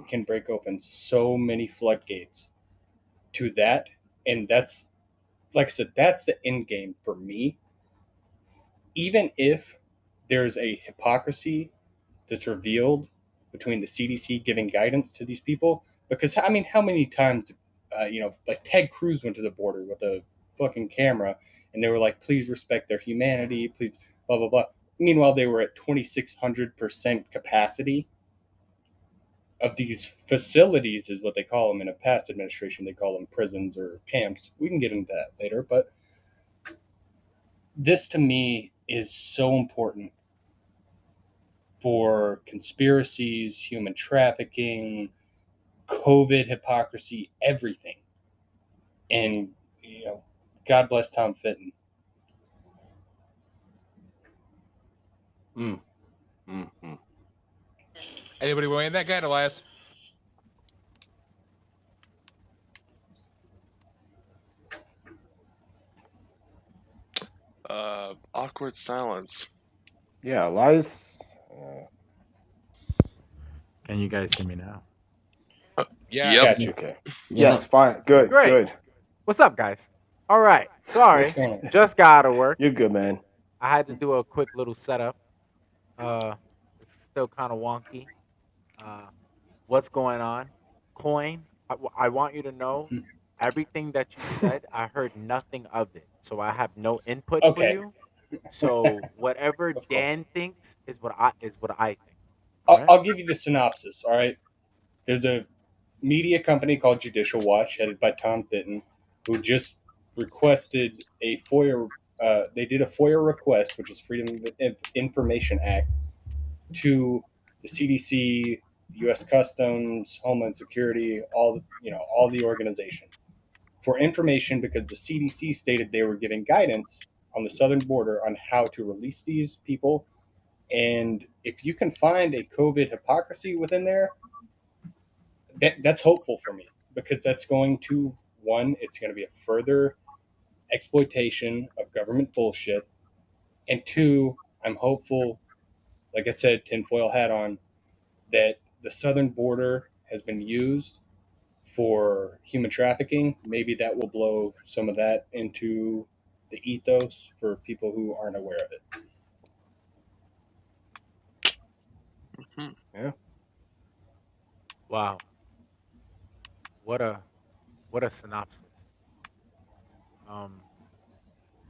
can break open so many floodgates to that. And that's, like I said, that's the end game for me. Even if there's a hypocrisy that's revealed between the CDC giving guidance to these people, because I mean, how many times, like Ted Cruz went to the border with a fucking camera, and they were like, "Please respect their humanity, please," blah blah blah. Meanwhile, they were at 2,600% capacity of these facilities, is what they call them in a past administration. They call them prisons or camps. We can get into that later, but this to me is so important for conspiracies, human trafficking, COVID hypocrisy, everything. And, God bless Tom Fitton. Mm-hmm. Anybody wearing that guy, Elias? Awkward silence. Yeah, Elias. Can you guys hear me now? Yeah. Yep. Got you. Okay. Yes, fine. Good. Great. Good. What's up, guys? All right. Sorry. What's going on? Just got out of work. You're good, man. I had to do a quick little setup. It's still kind of wonky. What's going on? Coin, I want you to know everything that you said, I heard nothing of it. So I have no input for Okay. you. So whatever course. Dan thinks is what I think. I'll give you the synopsis, all right? There's a media company called Judicial Watch, headed by Tom Fitton, who just requested a FOIA. They did a FOIA request, which is Freedom of Information Act, to the CDC, U.S. Customs, Homeland Security, all the organizations for information, because the CDC stated they were giving guidance on the southern border on how to release these people. And if you can find a COVID hypocrisy within there, that's hopeful for me, because that's going to, one, it's going to be a further exploitation of government bullshit, and two, I'm hopeful, like I said, tinfoil hat on, that the southern border has been used for human trafficking. Maybe that will blow some of that into the ethos for people who aren't aware of it. Yeah. Wow. What a synopsis.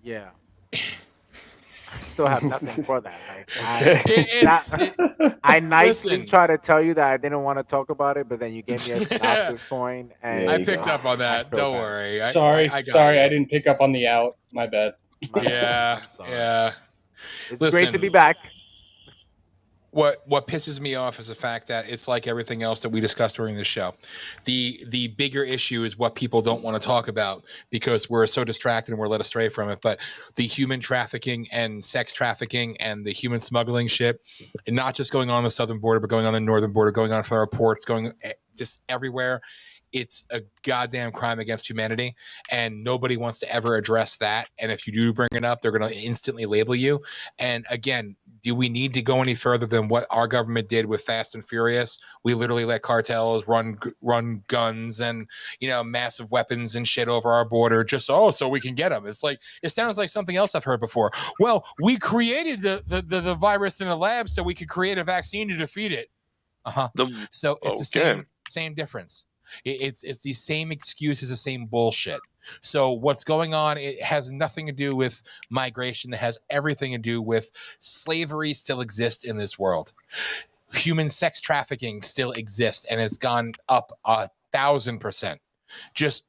Yeah. I still have nothing for that. I nicely Listen. try to tell you that I didn't want to talk about it, but then you gave me a synopsis coin, and Yeah, I you picked go. up on that. Don't bad. worry. Sorry, I got sorry, you. I didn't pick up on the out. My bad. Yeah, I'm sorry. yeah. It's Listen, great to be back. What pisses me off is the fact that it's like everything else that we discussed during this show. The bigger issue is what people don't want to talk about because we're so distracted and we're led astray from it. But the human trafficking and sex trafficking and the human smuggling shit, and not just going on the southern border, but going on the northern border, going on from our ports, going just everywhere. It's a goddamn crime against humanity, and nobody wants to ever address that. And if you do bring it up, they're going to instantly label you. And again, do we need to go any further than what our government did with Fast and Furious? We literally let cartels run guns and massive weapons and shit over our border just so we can get them. It's like, it sounds like something else I've heard before. Well, we created the virus in a lab so we could create a vaccine to defeat it. So it's the same difference. It's the same excuses, the same bullshit. So what's going on, it has nothing to do with migration. It has everything to do with slavery still exists in this world. Human sex trafficking still exists, and it's gone up 1,000%. Just,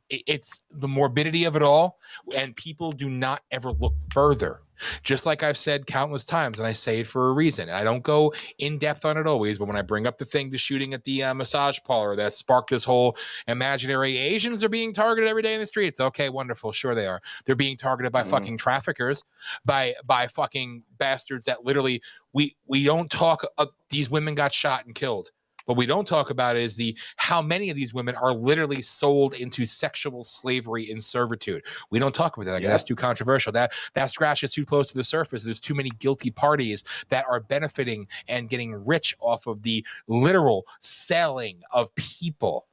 it's the morbidity of it all, and people do not ever look further. Just like I've said countless times, and I say it for a reason. I don't go in depth on it always, but when I bring up the shooting at the massage parlor that sparked this whole imaginary Asians are being targeted every day in the streets. Okay, wonderful. Sure they are. They're being targeted by fucking traffickers, by fucking bastards that literally, we don't talk, these women got shot and killed. What we don't talk about is how many of these women are literally sold into sexual slavery and servitude. We don't talk about that. That's too controversial. That scratches too close to the surface. There's too many guilty parties that are benefiting and getting rich off of the literal selling of people.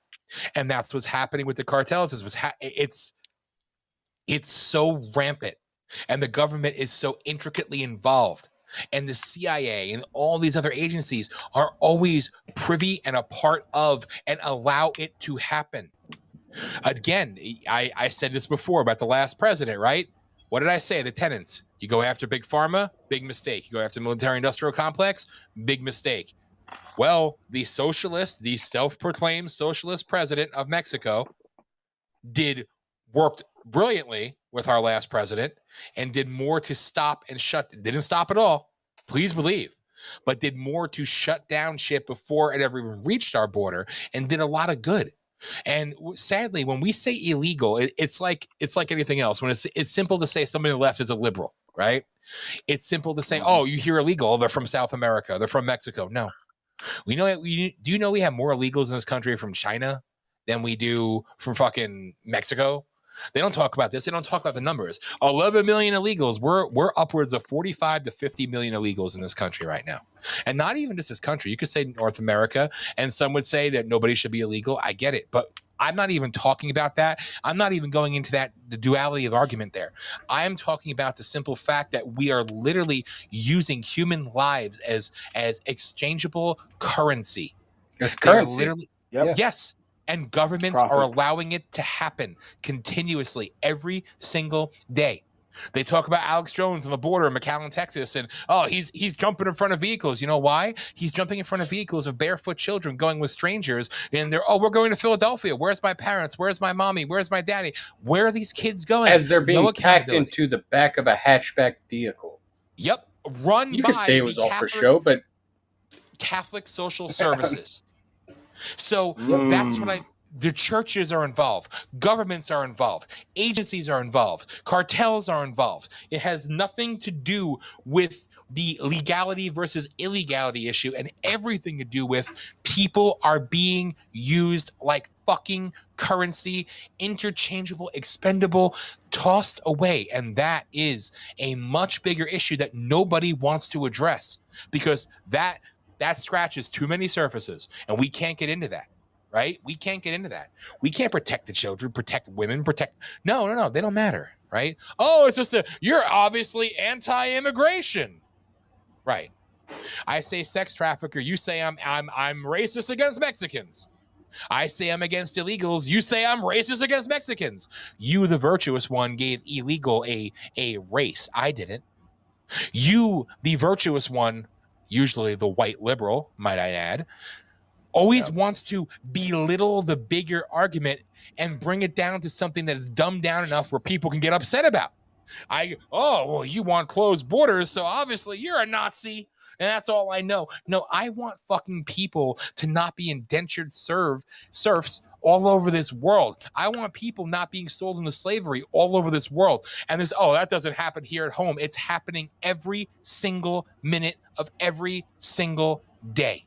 And that's what's happening with the cartels. It's so rampant, and the government is so intricately involved, and the CIA and all these other agencies are always privy and a part of and allow it to happen. Again, I said this before about the last president, right? What did I say? The tenants. You go after big pharma, big mistake. You go after military industrial complex, big mistake. Well, the self-proclaimed socialist president of Mexico worked brilliantly with our last president and did more to stop and didn't stop at all, please believe, but did more to shut down shit before it ever even reached our border, and did a lot of good. And sadly, when we say illegal, it's like anything else. When it's simple to say somebody on the left is a liberal, right? It's simple to say, oh, you hear illegal, they're from South America, they're from Mexico. No. Do you know we have more illegals in this country from China than we do from fucking Mexico? They don't talk about this. They don't talk about the numbers. 11 million illegals. We're upwards of 45 to 50 million illegals in this country right now. And not even just this country. You could say North America, and some would say that nobody should be illegal. I get it. But I'm not even talking about that. I'm not even going into the duality of argument there. I am talking about the simple fact that we are literally using human lives as exchangeable currency. It's currency. Literally, yes. And governments are allowing it to happen continuously every single day. They talk about Alex Jones on the border in McAllen, Texas, and he's jumping in front of vehicles. You know why? He's jumping in front of vehicles of barefoot children going with strangers, and we're going to Philadelphia. Where's my parents? Where's my mommy? Where's my daddy? Where are these kids going? As they're being packed into the back of a hatchback vehicle. Yep, you could say it was all for show, but Catholic Social Services. So that's what the churches are involved. Governments are involved. Agencies are involved. Cartels are involved. It has nothing to do with the legality versus illegality issue, and everything to do with people are being used like fucking currency, interchangeable, expendable, tossed away. And that is a much bigger issue that nobody wants to address, because that scratches too many surfaces, and we can't get into that, right? We can't get into that. We can't protect the children, protect women, No, they don't matter, right? Oh, it's just you're obviously anti-immigration, right? I say sex trafficker, you say I'm racist against Mexicans. I say I'm against illegals, you say I'm racist against Mexicans. You, the virtuous one, gave illegal a race. I didn't. You, the virtuous one, usually the white liberal, might I add, always wants to belittle the bigger argument and bring it down to something that is dumbed down enough where people can get upset about. You want closed borders, so obviously you're a Nazi, and that's all I know. No, I want fucking people to not be indentured serfs all over this world. I want people not being sold into slavery all over this world. And that doesn't happen here at home. It's happening every single minute of every single day.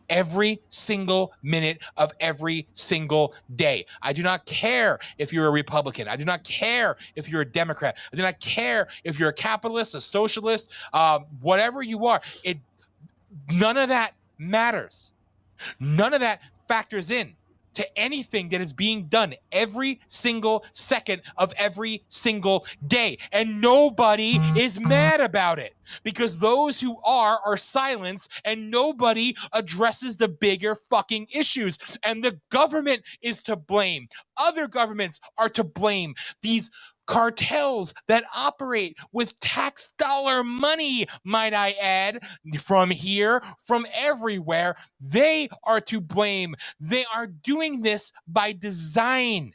Every single minute of every single day. I do not care if you're a Republican. I do not care if you're a Democrat. I do not care if you're a capitalist, a socialist, whatever you are. None of that matters. None of that factors in to anything that is being done every single second of every single day. And nobody is mad about it, because those who are silenced, and nobody addresses the bigger fucking issues. And the government is to blame. Other governments are to blame. These cartels that operate with tax dollar money, might I add, from here, from everywhere, they are to blame. They are doing this by design.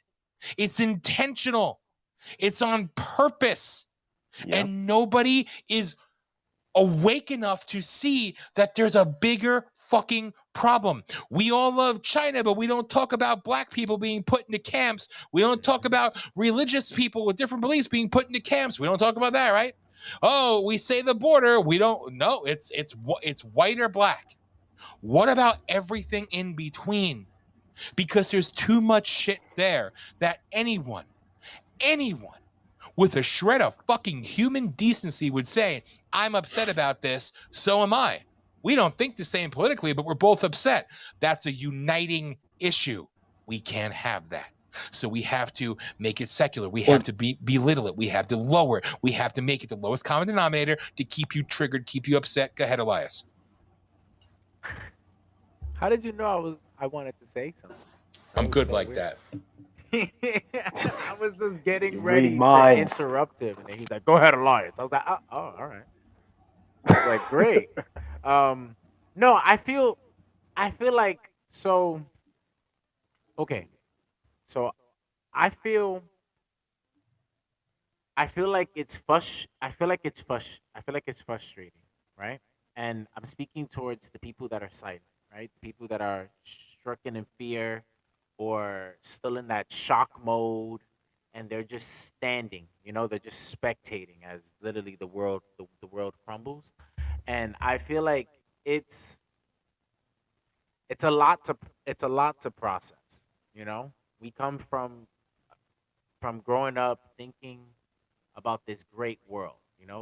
It's intentional. It's on purpose. And nobody is awake enough to see that there's a bigger fucking problem. We all love China, but we don't talk about black people being put into camps. We don't talk about religious people with different beliefs being put into camps. We don't talk about that, right? Oh, we say the border. We don't know. It's white or black. What about everything in between? Because there's too much shit there that anyone with a shred of fucking human decency would say, I'm upset about this, so am I. We don't think the same politically, but we're both upset. That's a uniting issue. We can't have that. So we have to make it secular. We have to belittle it. We have to lower it. We have to make it the lowest common denominator to keep you triggered, keep you upset. Go ahead, Elias. How did you know I wanted to say something? I'm good so like weird. That. I was just getting Read ready to minds. interrupt him, and then he's like, "Go ahead, Elias." I was like, "Oh, all right." I was like, "Great." No, I feel like so. Okay, so I feel like it's I feel like it's frustrating, right? And I'm speaking towards the people that are silent, right? The people that are stricken in fear or still in that shock mode, and they're just standing, they're just spectating as literally the world crumbles. And I feel like it's it's a lot to process, We come from growing up thinking about this great world,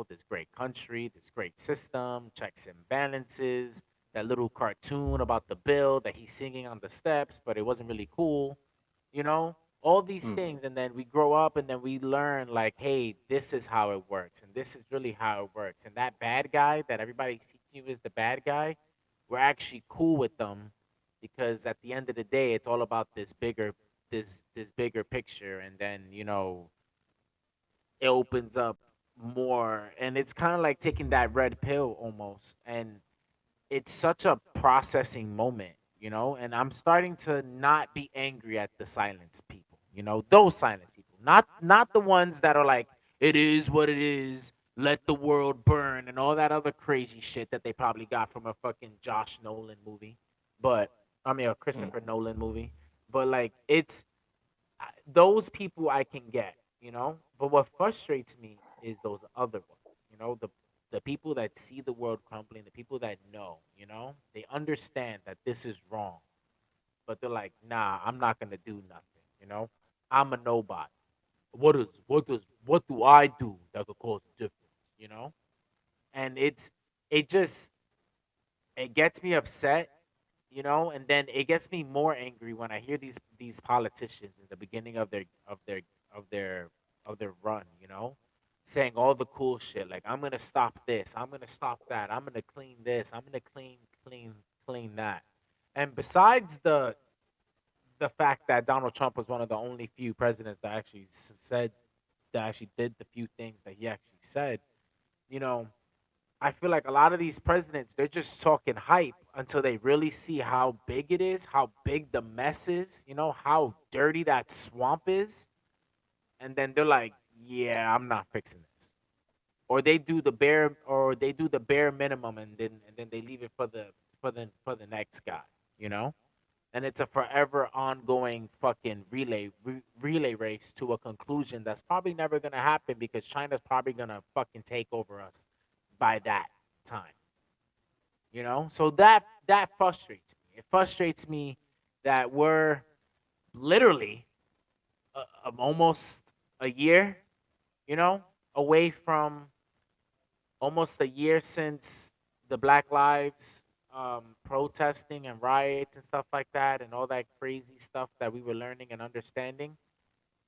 this great country, this great system, checks and balances, that little cartoon about the bill that he's singing on the steps, but it wasn't really cool, all these things. And then we grow up and then we learn, like, hey, this is how it works. And this is really how it works. And that bad guy that everybody's teaching you is the bad guy, we're actually cool with them because at the end of the day, it's all about this bigger picture. And then, it opens up more, and it's kind of like taking that red pill almost. And it's such a processing moment, and I'm starting to not be angry at the silence people, those silent people, not the ones that are like, it is what it is, let the world burn, and all that other crazy shit that they probably got from a fucking Josh Nolan movie, but I mean a Christopher Nolan movie. But like, it's those people I can get, But what frustrates me is those other ones, the people that see the world crumbling, the people that know, they understand that this is wrong, but they're like, nah, I'm not gonna do nothing, I'm a nobody. What do I do that could cause a difference, And it just it gets me upset, and then it gets me more angry when I hear these politicians in the beginning of of their their run, saying all the cool shit, like, I'm gonna stop this, I'm gonna stop that, I'm gonna clean this, I'm gonna clean that. And besides the fact that Donald Trump was one of the only few presidents that actually did the few things that he actually said, you know, I feel like a lot of these presidents, they're just talking hype until they really see how big it is, how big the mess is, how dirty that swamp is. And then they're like, yeah, I'm not fixing this. Or they do the bare minimum, and then they leave it for the next guy, you know? And it's a forever ongoing fucking relay race to a conclusion that's probably never going to happen because China's probably going to fucking take over us by that time, so that frustrates me. It frustrates me that we're literally almost a year, away from almost a year since the Black Lives protesting and riots and stuff like that, and all that crazy stuff that we were learning and understanding.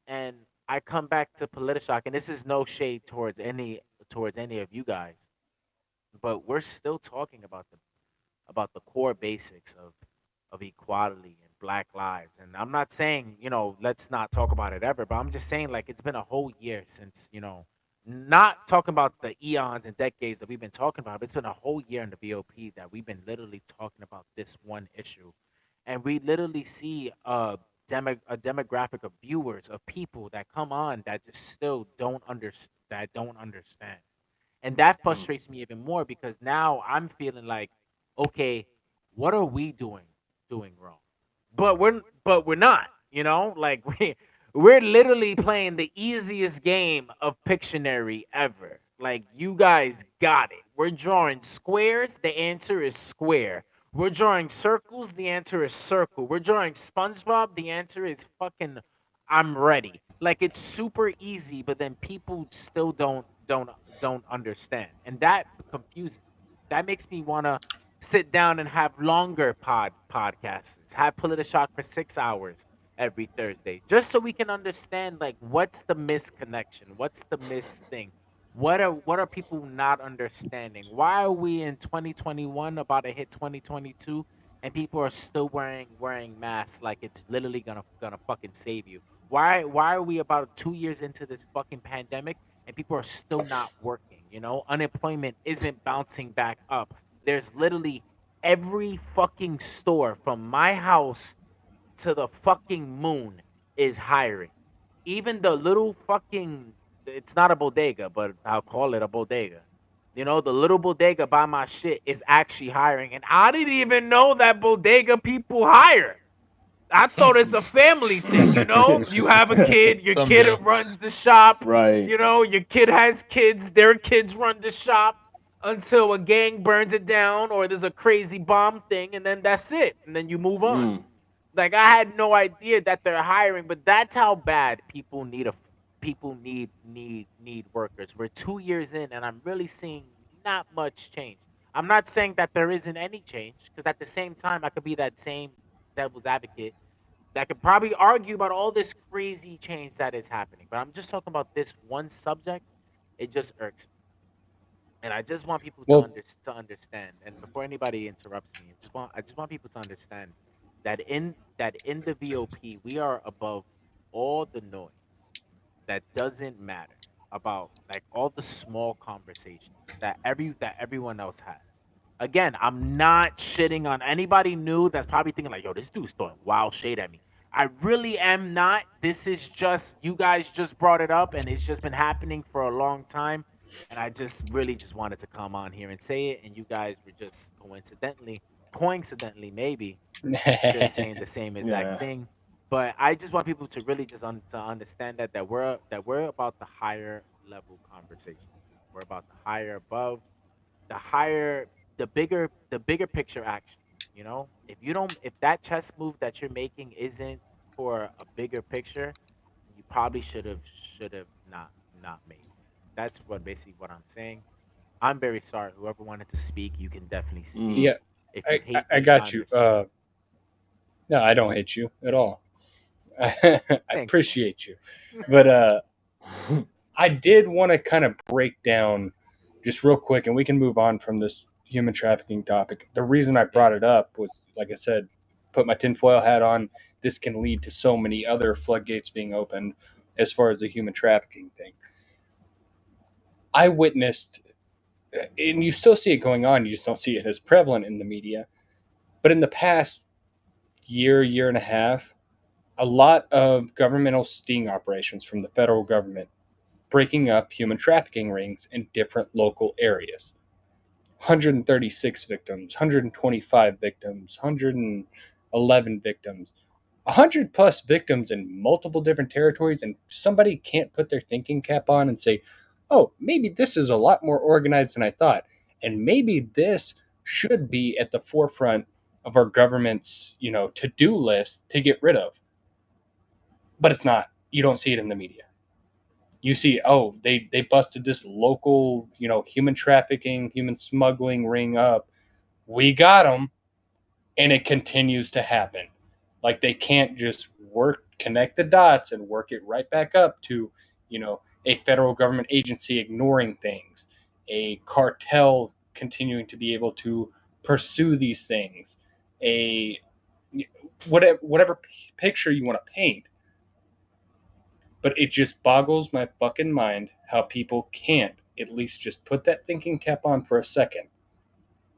And I come back to POLITI-SHOCK, and this is no shade towards any of you guys, but we're still talking about the core basics of equality and Black lives. And I'm not saying, let's not talk about it ever, but I'm just saying, like, it's been a whole year since, not talking about the eons and decades that we've been talking about, but it's been a whole year in the VOP that we've been literally talking about this one issue. And we literally see a demographic of viewers, of people that come on that just still don't understand. And that frustrates me even more because now I'm feeling like, okay, what are we doing wrong? But we're not, like, we're literally playing the easiest game of Pictionary ever. Like, you guys got it. We're drawing squares. The answer is square. We're drawing circles. The answer is circle. We're drawing SpongeBob. The answer is fucking I'm ready. Like it's super easy, but then people still don't understand, and that confuses me. That makes me want to sit down and have longer podcasts. Have PolitiShock for 6 hours every Thursday, just so we can understand like what's the misconnection, what's the miss thing. What are people not understanding? Why are we in 2021 about to hit 2022 and people are still wearing masks like it's literally gonna fucking save you? Why are we about 2 years into this fucking pandemic and people are still not working? You know, unemployment isn't bouncing back up. There's literally every fucking store from my house to the fucking moon is hiring. Even the little fucking, it's not a bodega, but I'll call it a bodega. You know, the little bodega by my shit is actually hiring. And I didn't even know that bodega people hire. I thought it's a family thing, you know? You have a kid, your Some kid do. runs the shop. Right. You know, your kid has kids, their kids run the shop until a gang burns it down or there's a crazy bomb thing, and then that's it. And then you move on. Mm. Like I had no idea that they're hiring, but that's how bad people need workers. We're 2 years in, and I'm really seeing not much change. I'm not saying that there isn't any change, because at the same time, I could be that same devil's advocate that could probably argue about all this crazy change that is happening. But I'm just talking about this one subject. It just irks me, and I just want people to Well, understand. And before anybody interrupts me, I just want people to understand that in the VOP we are above all the noise that doesn't matter about like all the small conversations that everyone else has. Again, I'm not shitting on anybody new that's probably thinking like, yo, this dude's throwing wild shade at me. I really am not. This is just you guys just brought it up and it's just been happening for a long time. And I just really just wanted to come on here and say it. And you guys were just coincidentally maybe just saying the same exact Yeah. thing. But I just want people to really just to understand that we're about the higher level conversation. We're about the higher above, the higher, the bigger picture action. You know, if that chess move that you're making isn't for a bigger picture, you probably should have not made it. That's basically what I'm saying. I'm very sorry. Whoever wanted to speak, you can definitely speak. Mm. yeah, If you hate I me, I got you. understand. No, I don't hate you at all. I Thanks, man. appreciate you, but I did want to kind of break down just real quick, and we can move on from this human trafficking topic. The reason I brought it up was, like I said, put my tinfoil hat on. This can lead to so many other floodgates being opened as far as the human trafficking thing. I witnessed, and you still see it going on, you just don't see it as prevalent in the media. But in the past year and a half, a lot of governmental sting operations from the federal government breaking up human trafficking rings in different local areas. 136 victims, 125 victims, 111 victims, 100 plus victims in multiple different territories, and somebody can't put their thinking cap on and say, oh, maybe this is a lot more organized than I thought. And maybe this should be at the forefront of our government's, to-do list to get rid of. But it's not. You don't see it in the media. You see, oh, they busted this local, human trafficking, human smuggling ring up. We got them, and it continues to happen. Like they can't just connect the dots and work it right back up to, a federal government agency ignoring things, a cartel continuing to be able to pursue these things, a whatever picture you want to paint. But it just boggles my fucking mind how people can't at least just put that thinking cap on for a second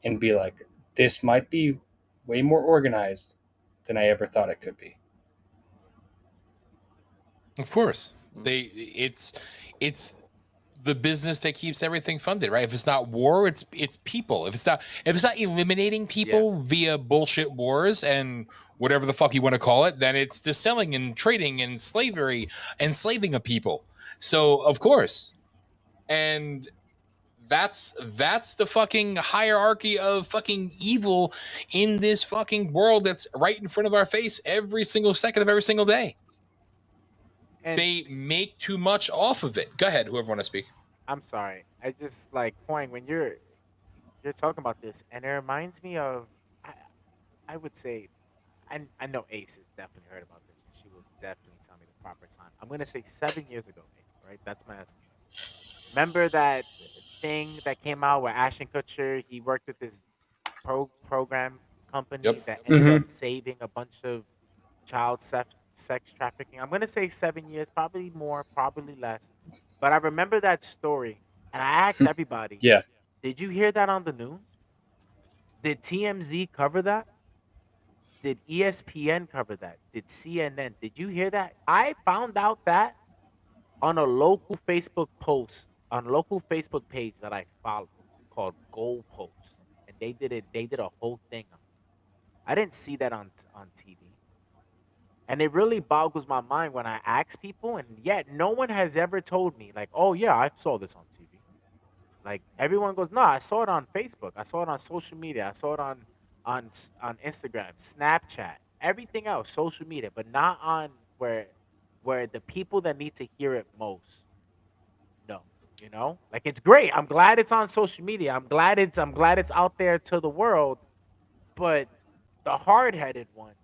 and be like, this might be way more organized than I ever thought it could be. Of course, it's the business that keeps everything funded, right? If it's not war, it's people. If it's not eliminating people via bullshit wars and whatever the fuck you want to call it, then it's the selling and trading and slavery, enslaving of people. So of course, and That's the fucking hierarchy of fucking evil in this fucking world that's right in front of our face every single second of every single day. And They make too much off of it. Go ahead, whoever want to speak. I'm sorry. I just like Coin when you're talking about this, and it reminds me of I, I would say I know Ace has definitely heard about this, and she will definitely tell me the proper time. I'm gonna say 7 years ago, Ace. Right, that's my estimate. Remember that thing that came out where Ashton Kutcher he worked with this program company Yep. that ended Mhm. up saving a bunch of child sex trafficking. I'm gonna say 7 years, probably more, probably less. But I remember that story, and I asked everybody, Yeah. "Did you hear that on the news? Did TMZ cover that? Did ESPN cover that? Did CNN? Did you hear that?" I found out that on a local Facebook post, on a local Facebook page that I follow called Goalpost, and they did it. They did a whole thing on it. I didn't see that on TV. And it really boggles my mind when I ask people, and yet no one has ever told me, like, oh, yeah, I saw this on TV. Like, everyone goes, no, I saw it on Facebook. I saw it on social media. I saw it on Instagram, Snapchat, everything else, social media, but not on where the people that need to hear it most know. Like it's great. I'm glad it's on social media. I'm glad it's out there to the world. But the hard headed ones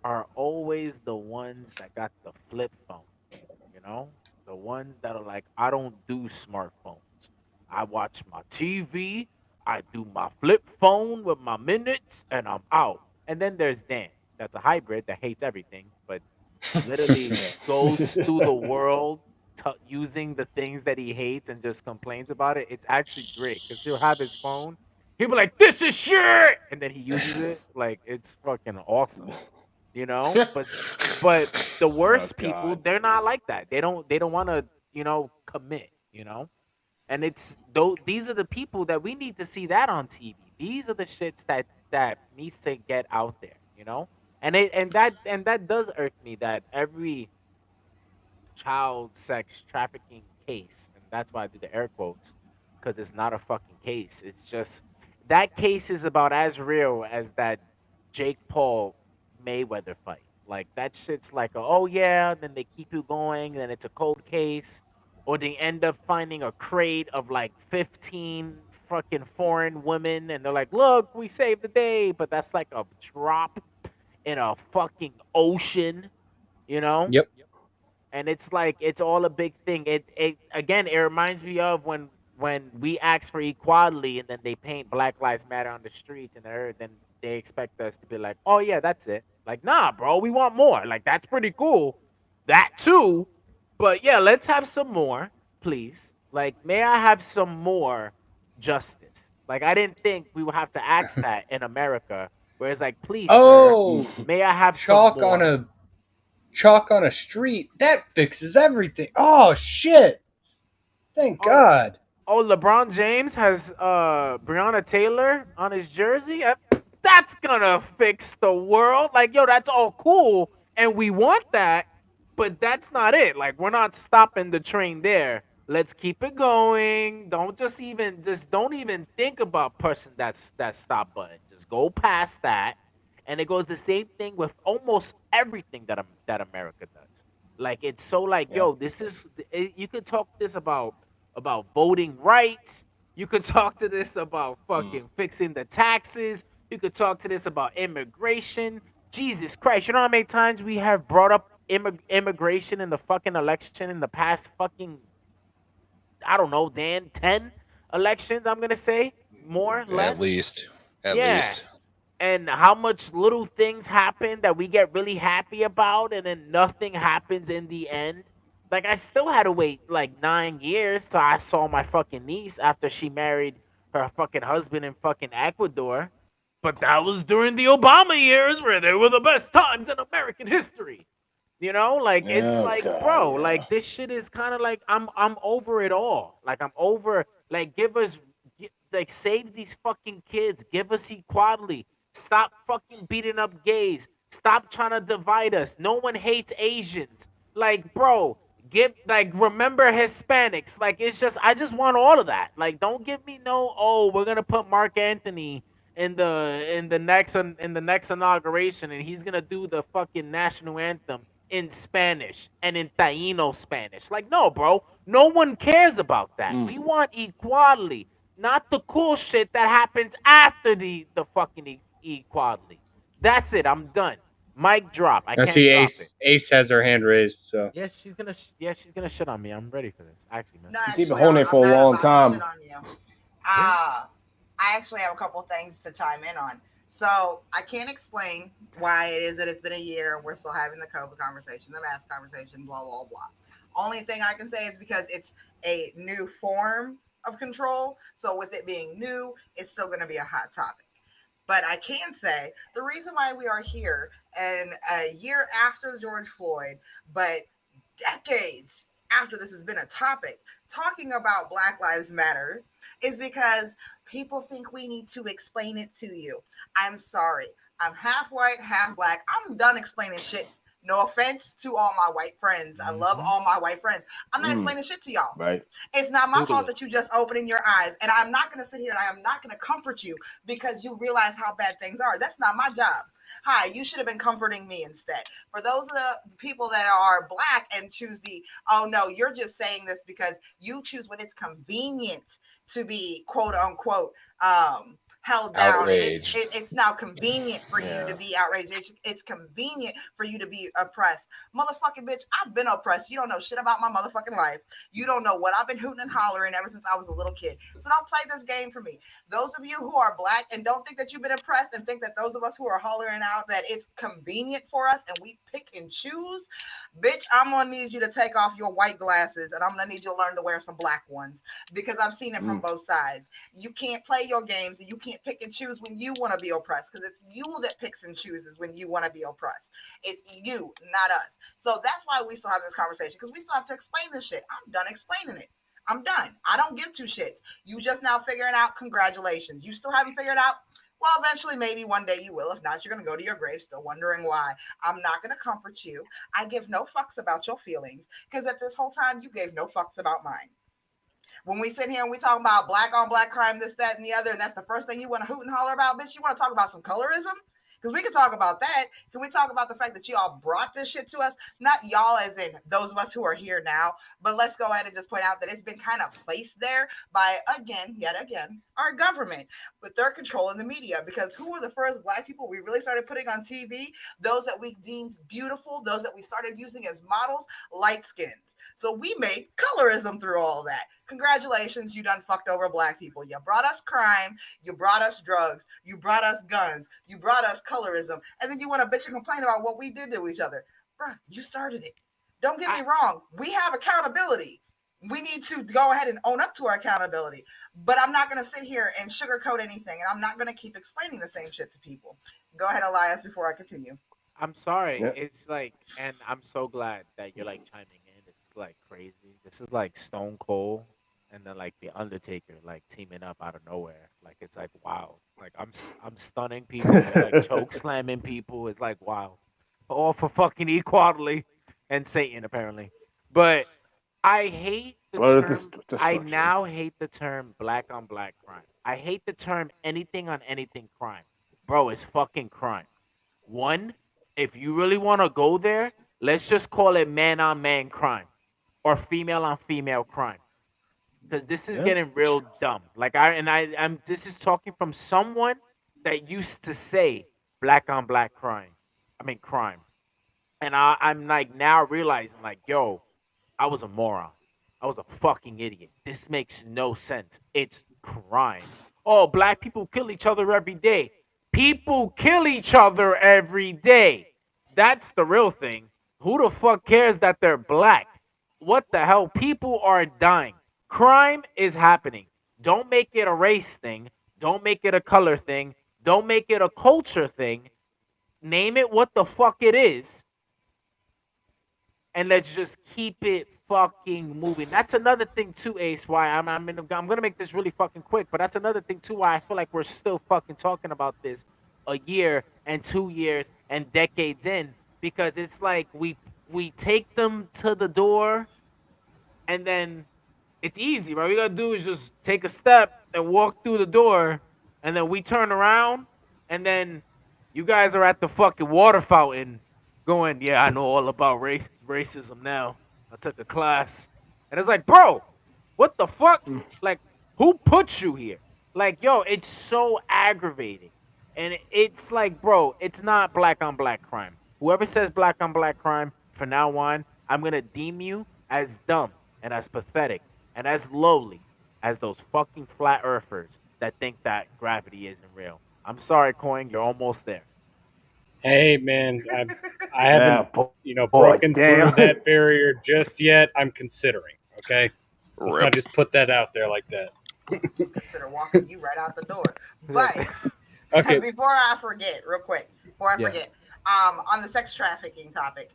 are always the ones that got the flip phone, you know? The ones that are like, I don't do smartphones. I watch my TV, I do my flip phone with my minutes, and I'm out. And then there's Dan, that's a hybrid that hates everything, but literally goes through the world using the things that he hates and just complains about it. It's actually great because he'll have his phone. He'll be like, "This is shit," and then he uses it like it's fucking awesome, you know. But the Oh worst people, God. they're not like that. They don't want to commit, and it's though these are the people that we need to see that on TV. These are the shits that needs to get out there, and that does irk me that every child sex trafficking case, and that's why I do the air quotes, because it's not a fucking case. It's just that case is about as real as that Jake Paul Mayweather fight. Like that shit's like, oh yeah, then they keep you going, then it's a cold case, or they end up finding a crate of like 15 fucking foreign women, and they're like, look, we saved the day, but that's like a drop in a fucking ocean, you know? Yep. And it's like it's all a big thing. It again, it reminds me of when we ask for equality and then they paint Black Lives Matter on the streets and then they expect us to be like, oh yeah, that's it. Like, nah, bro, we want more. Like that's pretty cool. That too. But yeah, let's have some more, please. Like, may I have some more justice? Like I didn't think we would have to ask that in America. Whereas like, please, sir, Oh, may I have some chalk more? on a street that fixes everything. Oh shit! Thank Oh, God. Oh, LeBron James has Breonna Taylor on his jersey. That's gonna fix the world. Like, yo, that's all cool, and we want that, but that's not it. Like, we're not stopping the train there. Let's keep it going. Don't even think about pressing that stop button. Just go past that, and it goes the same thing with almost everything that America does. Like, it's so like, Yeah. yo, you could talk this about voting rights. You could talk to this about fucking fixing the taxes. You could talk to this about immigration. Jesus Christ, you know how many times we have brought up immigration in the fucking election in the past fucking, I don't know, Dan, 10 elections, I'm going to say? More, At less? least. At Yeah. least. And how much little things happen that we get really happy about and then nothing happens in the end. Like I still had to wait like 9 years till I saw my fucking niece after she married her fucking husband in fucking Ecuador. But that was during the Obama years where they were the best times in American history. Like it's Oh like, God. bro, Yeah. like this shit is kind of like I'm over it all. Like I'm over like like save these fucking kids. Give us equality. Stop fucking beating up gays. Stop trying to divide us. No one hates Asians. Like, bro, remember Hispanics. Like, it's just, I just want all of that. Like, don't give me no, oh, we're gonna put Mark Anthony in the next inauguration, and he's gonna do the fucking national anthem in Spanish and in Taino Spanish. Like, no, bro, no one cares about that. We want equality, not the cool shit that happens after the fucking equality. That's it. I'm done. Mic drop. I I can't see drop it. Ace has her hand raised. So Yeah, she's gonna shit on me. I'm ready for this. Actually, man. No, She's been actually, holding it for a I'm not long about to time. shit on you. I actually have a couple things to chime in on. So I can't explain why it is that it's been a year and we're still having the COVID conversation, the mask conversation, blah, blah, blah. Only thing I can say is because it's a new form of control. So with it being new, it's still going to be a hot topic. But I can say the reason why we are here and a year after George Floyd, but decades after this has been a topic, talking about Black Lives Matter is because people think we need to explain it to you. I'm sorry. I'm half white, half black. I'm done explaining shit. No offense to all my white friends. I love all my white friends. I'm not explaining shit to y'all. Right. It's not my fault Totally. that you just opening your eyes. And I'm not going to sit here and I am not going to comfort you because you realize how bad things are. That's not my job. Hi, you should have been comforting me instead. For those of the people that are black and choose the, oh no, you're just saying this because you choose when it's convenient to be quote unquote held down. Outraged. It's now convenient for you to be outraged. It's convenient for you to be oppressed. Motherfucking bitch, I've been oppressed. You don't know shit about my motherfucking life. You don't know what I've been hooting and hollering ever since I was a little kid. So don't play this game for me. Those of you who are black and don't think that you've been oppressed and think that those of us who are hollering out that it's convenient for us and we pick and choose, bitch, I'm gonna need you to take off your white glasses and I'm gonna need you to learn to wear some black ones because I've seen it from both sides. You can't play your games and you can't pick and choose when you want to be oppressed because it's you that picks and chooses when you want to be oppressed. It's you, not us. So that's why we still have this conversation because we still have to explain this shit. I'm done explaining it. I'm done. I don't give two shits. You just now figuring out. Congratulations. You still haven't figured out. Well, eventually, maybe one day you will. If not, you're going to go to your grave still wondering why. I'm not going to comfort you. I give no fucks about your feelings because at this whole time, you gave no fucks about mine. When we sit here and we talk about black on black crime, this, that, and the other, and that's the first thing you want to hoot and holler about, bitch, you want to talk about some colorism? Because we can talk about that. Can we talk about the fact that y'all brought this shit to us? Not y'all as in those of us who are here now, but let's go ahead and just point out that it's been kind of placed there by, yet again, our government with their control in the media. Because who were the first black people we really started putting on TV? Those that we deemed beautiful, those that we started using as models, light skins. So we made colorism through all that. Congratulations, you done fucked over black people. You brought us crime, you brought us drugs, you brought us guns, you brought us colorism, and then you want to bitch and complain about what we did to each other. Bruh, you started it. Don't get me wrong. We have accountability. We need to go ahead and own up to our accountability. But I'm not going to sit here and sugarcoat anything, and I'm not going to keep explaining the same shit to people. Go ahead, Elias, before I continue. I'm sorry. Yeah. It's like, and I'm so glad that you're like chiming in. This is like crazy. This is like Stone Cold and then like the Undertaker like teaming up out of nowhere. Like it's like wow. Like I'm stunning people, like choke slamming people. It's like wow. All for fucking equality and Satan apparently. But I hate the Well, term. it's I destruction. now hate the term black on black crime. I hate the term anything on anything crime. Bro, it's fucking crime. One, if you really want to go there, let's just call it man on man crime or female on female crime. Because this is getting real dumb. Like I'm this is talking from someone that used to say black on black crime. I mean crime. And I'm like now realizing like, yo, I was a moron. I was a fucking idiot. This makes no sense. It's crime. Oh, black people kill each other every day. People kill each other every day. That's the real thing. Who the fuck cares that they're black? What the hell? People are dying. Crime is happening. Don't make it a race thing. Don't make it a color thing. Don't make it a culture thing. Name it what the fuck it is. And let's just keep it fucking moving. That's another thing too, Ace. Why I'm gonna make this really fucking quick, but that's another thing too. Why I feel like we're still fucking talking about this a year and 2 years and decades in, because it's like we take them to the door and then it's easy, right? All you gotta do is just take a step and walk through the door, and then we turn around, and then you guys are at the fucking water fountain going, yeah, I know all about racism now. I took a class. And it's like, bro, what the fuck? Like, who put you here? Like, yo, it's so aggravating. And it's like, bro, it's not black on black crime. Whoever says black on black crime, from now on, I'm gonna deem you as dumb and as pathetic and as lowly as those fucking flat earthers that think that gravity isn't real. I'm sorry, Coin, you're almost there. Hey, man, I Yeah, haven't, boy, broken through damn. that barrier just yet. I'm considering. Okay, let's not Rip. just put that out there like that. Consider walking you right out the door. But Okay, before I forget, real quick, Yeah. on the sex trafficking topic,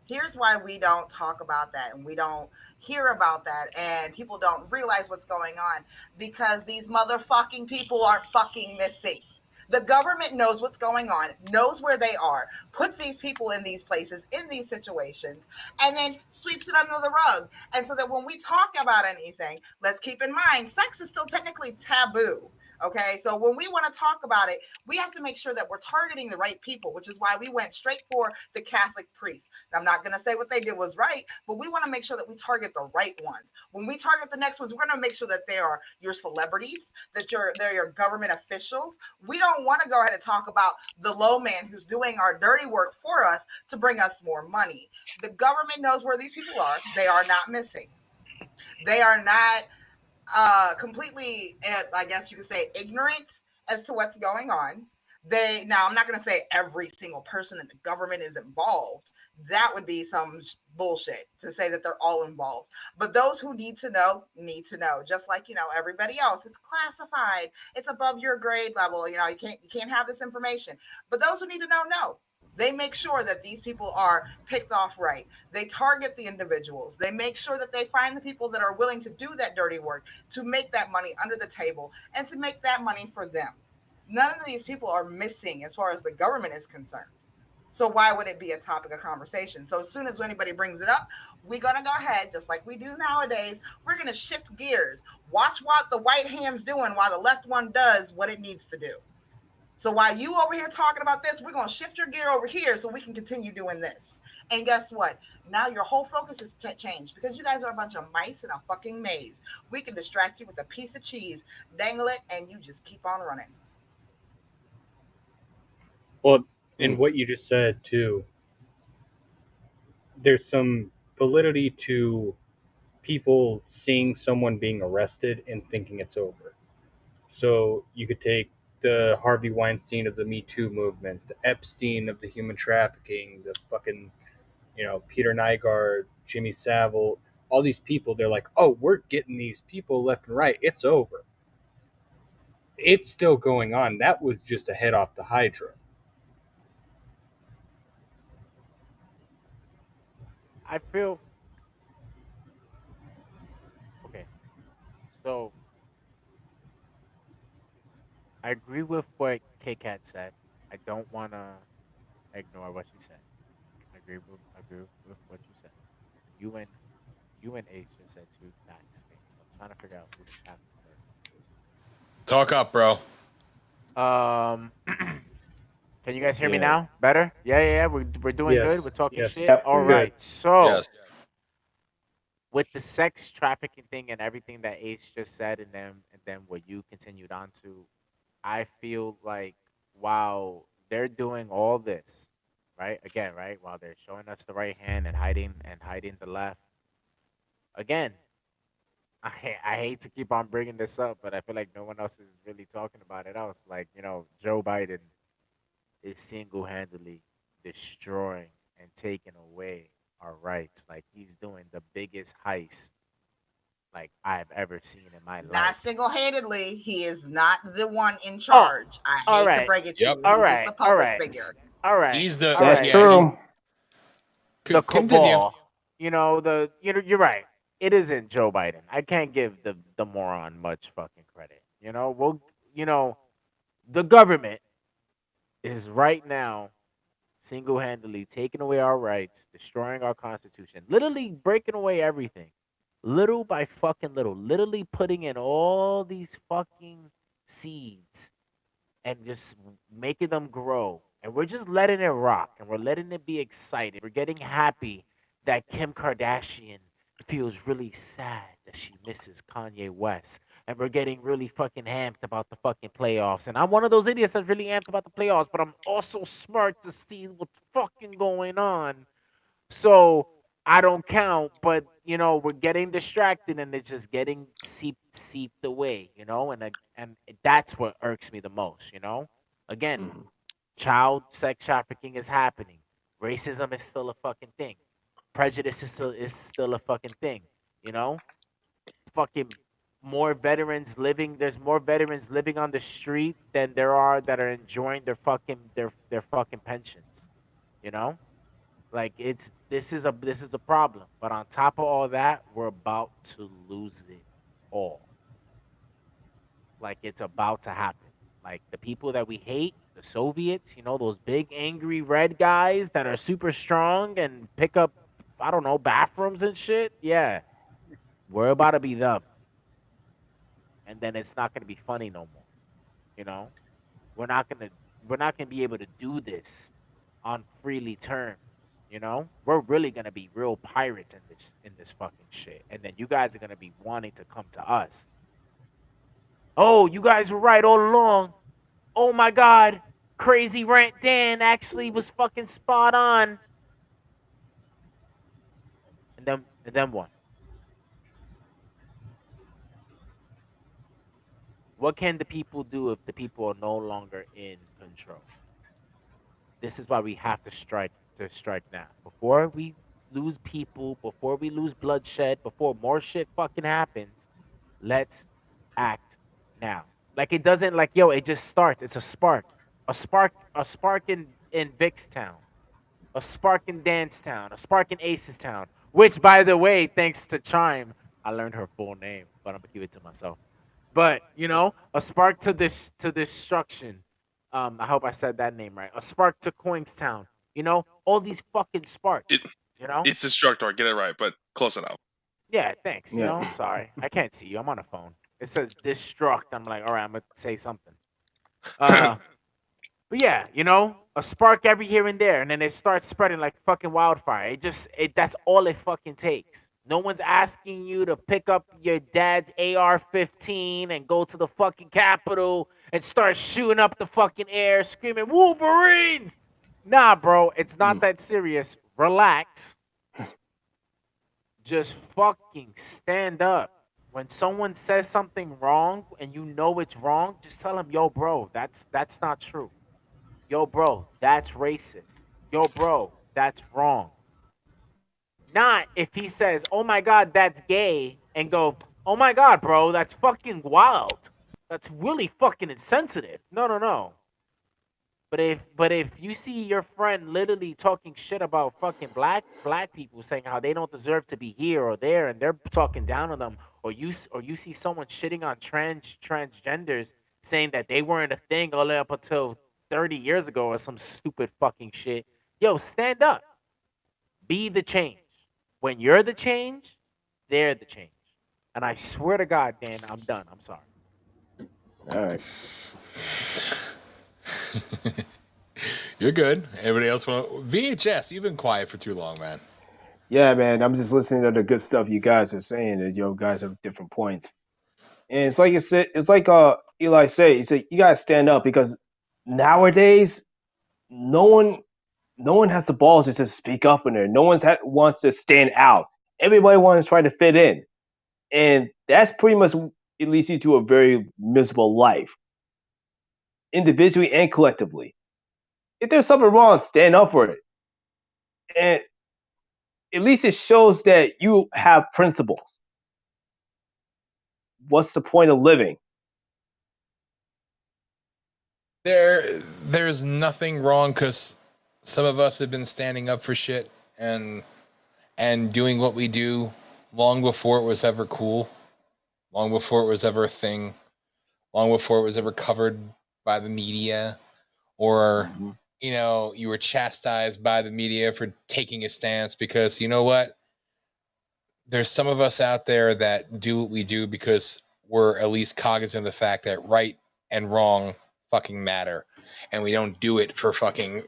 here's why we don't talk about that and we don't hear about that and people don't realize what's going on, because these motherfucking people are fucking missing. The government knows what's going on, knows where they are, puts these people in these places, in these situations, and then sweeps it under the rug. And so that when we talk about anything, let's keep in mind, sex is still technically taboo. Okay, so when we want to talk about it, we have to make sure that we're targeting the right people, which is why we went straight for the Catholic priests. I'm not going to say what they did was right, but we want to make sure that we target the right ones. When we target the next ones, we're going to make sure that they are your celebrities, that they're your government officials. We don't want to go ahead and talk about the low man who's doing our dirty work for us to bring us more money. The government knows where these people are. They are not missing. They are not completely, I guess you could say, ignorant as to what's going on. Now, I'm not going to say every single person in the government is involved. That would be some bullshit to say that they're all involved. But those who need to know, just like, everybody else. It's classified. It's above your grade level. You can't have this information. But those who need to know. They make sure that these people are picked off right. They target the individuals. They make sure that they find the people that are willing to do that dirty work, to make that money under the table, and to make that money for them. None of these people are missing as far as the government is concerned. So why would it be a topic of conversation? So as soon as anybody brings it up, we're going to go ahead, just like we do nowadays, we're going to shift gears. Watch what the white hand's doing while the left one does what it needs to do. So while you over here talking about this, we're going to shift your gear over here so we can continue doing this. And guess what? Now your whole focus is changed because you guys are a bunch of mice in a fucking maze. We can distract you with a piece of cheese, dangle it, and you just keep on running. well, in what you just said too, there's some validity to people seeing someone being arrested and thinking it's over. So you could take the Harvey Weinstein of the Me Too movement, the Epstein of the human trafficking, the fucking, Peter Nygaard, Jimmy Savile, all these people. They're like, oh, we're getting these people left and right. It's over. It's still going on. That was just a head off the Hydra. I feel okay. So I agree with what K Cat said. I don't want to ignore what she said. I agree with what you said. You and Ace just said two nice things. So I'm trying to figure out who to tackle Talk up, bro. first. Can you guys hear me now? Better? Yeah. We're doing good. We're talking shit. Yep, All we're right. good. So Yes. with the sex trafficking thing and everything that Ace just said, and then what you continued on to, I feel like while they're doing all this, right? Again, right? While they're showing us the right hand and hiding the left. Again, I hate to keep on bringing this up, but I feel like no one else is really talking about it else. Like, Joe Biden is single-handedly destroying and taking away our rights. Like, he's doing the biggest heist like I've ever seen in my life. Not single-handedly. He is not the one in charge. I hate to break it to you. All He's right. just a public figure. All right. He's the. That's yeah, true. The Continue. cabal. You're right. It isn't Joe Biden. I can't give the moron much fucking credit. The government is right now single-handedly taking away our rights, destroying our constitution, literally breaking away everything. little by fucking little, literally putting in all these fucking seeds and just making them grow. And we're just letting it rock and we're letting it be excited. We're getting happy that Kim Kardashian feels really sad that she misses Kanye West. And we're getting really fucking amped about the fucking playoffs. And I'm one of those idiots that's really amped about the playoffs, but I'm also smart to see what's fucking going on. So I don't count, but you know, we're getting distracted and it's just getting seeped away, you know, and that's what irks me the most, you know. Again, child sex trafficking is happening. Racism is still a fucking thing. Prejudice is still a fucking thing, you know. Fucking more veterans living. There's more veterans living on the street than there are that are enjoying their fucking pensions, you know. Like this is a problem. But on top of all that, we're about to lose it all. Like it's about to happen. Like the people that we hate, the Soviets, you know, those big angry red guys that are super strong and pick up, I don't know, bathrooms and shit. Yeah, we're about to be them. And then it's not gonna be funny no more. You know, we're not gonna we're not gonna be able to do this on freely terms. You know, we're really gonna be real pirates in this fucking shit, and then you guys are gonna be wanting to come to us. Oh, you guys were right all along. Oh my god, Crazy Rant Dan actually was fucking spot on. And then what? What can the people do if the people are no longer in control? This is why we have to strike now. Before we lose people, before we lose bloodshed, before more shit fucking happens, let's act now. Like it doesn't like yo, it just starts. It's a spark. A spark in Vickstown, a spark in Dancetown, a spark in Aces Town. Which by the way, thanks to Chime, I learned her full name, but I'm gonna keep it to myself. But you know, a spark to destruction. I hope I said that name right. A spark to Coinstown. You know, all these fucking It, sparks. You know? it's Destructor. Get it right, but close enough. Yeah, thanks. You Yeah. know, I'm sorry. I can't see you. I'm on a phone. It says destruct. I'm like, all right, I'm gonna say something. But yeah, you know, a spark every here and there, and then it starts spreading like fucking wildfire. That's all it fucking takes. No one's asking you to pick up your dad's AR-15 and go to the fucking Capitol and start shooting up the fucking air, screaming Wolverines. Nah, bro, it's not that serious. Relax. Just fucking stand up. When someone says something wrong and you know it's wrong, just tell them, yo, bro, that's not true. Yo, bro, that's racist. Yo, bro, that's wrong. Not if he says, oh my God, that's gay, and go, oh my God, bro, that's fucking wild. That's really fucking insensitive. No, no, no. But if you see your friend literally talking shit about fucking black people, saying how they don't deserve to be here or there, and they're talking down on them, or you see someone shitting on transgenders, saying that they weren't a thing all the way up until 30 years ago or some stupid fucking shit. Yo, stand up. Be the change. When you're the change, they're the change. And I swear to God, Dan, I'm done. I'm sorry. All right. You're good. Anybody else want VHS? You've been quiet for too long, man. Yeah, man. I'm just listening to the good stuff you guys are saying, and you guys have different points. And it's like you said, it's like Eli said, he said you gotta stand up because nowadays no one has the balls to just speak up in there. No one wants to stand out. Everybody wants to try to fit in, and that's pretty much it leads you to a very miserable life, individually and collectively. If there's something wrong, stand up for it, and at least it shows that you have principles. What's the point of living? There's nothing wrong because some of us have been standing up for shit and doing what we do long before it was ever cool, long before it was ever a thing, long before it was ever covered by the media, or you know, you were chastised by the media for taking a stance because you know what? there's some of us out there that do what we do because we're at least cognizant of the fact that right and wrong fucking matter, and we don't do it for fucking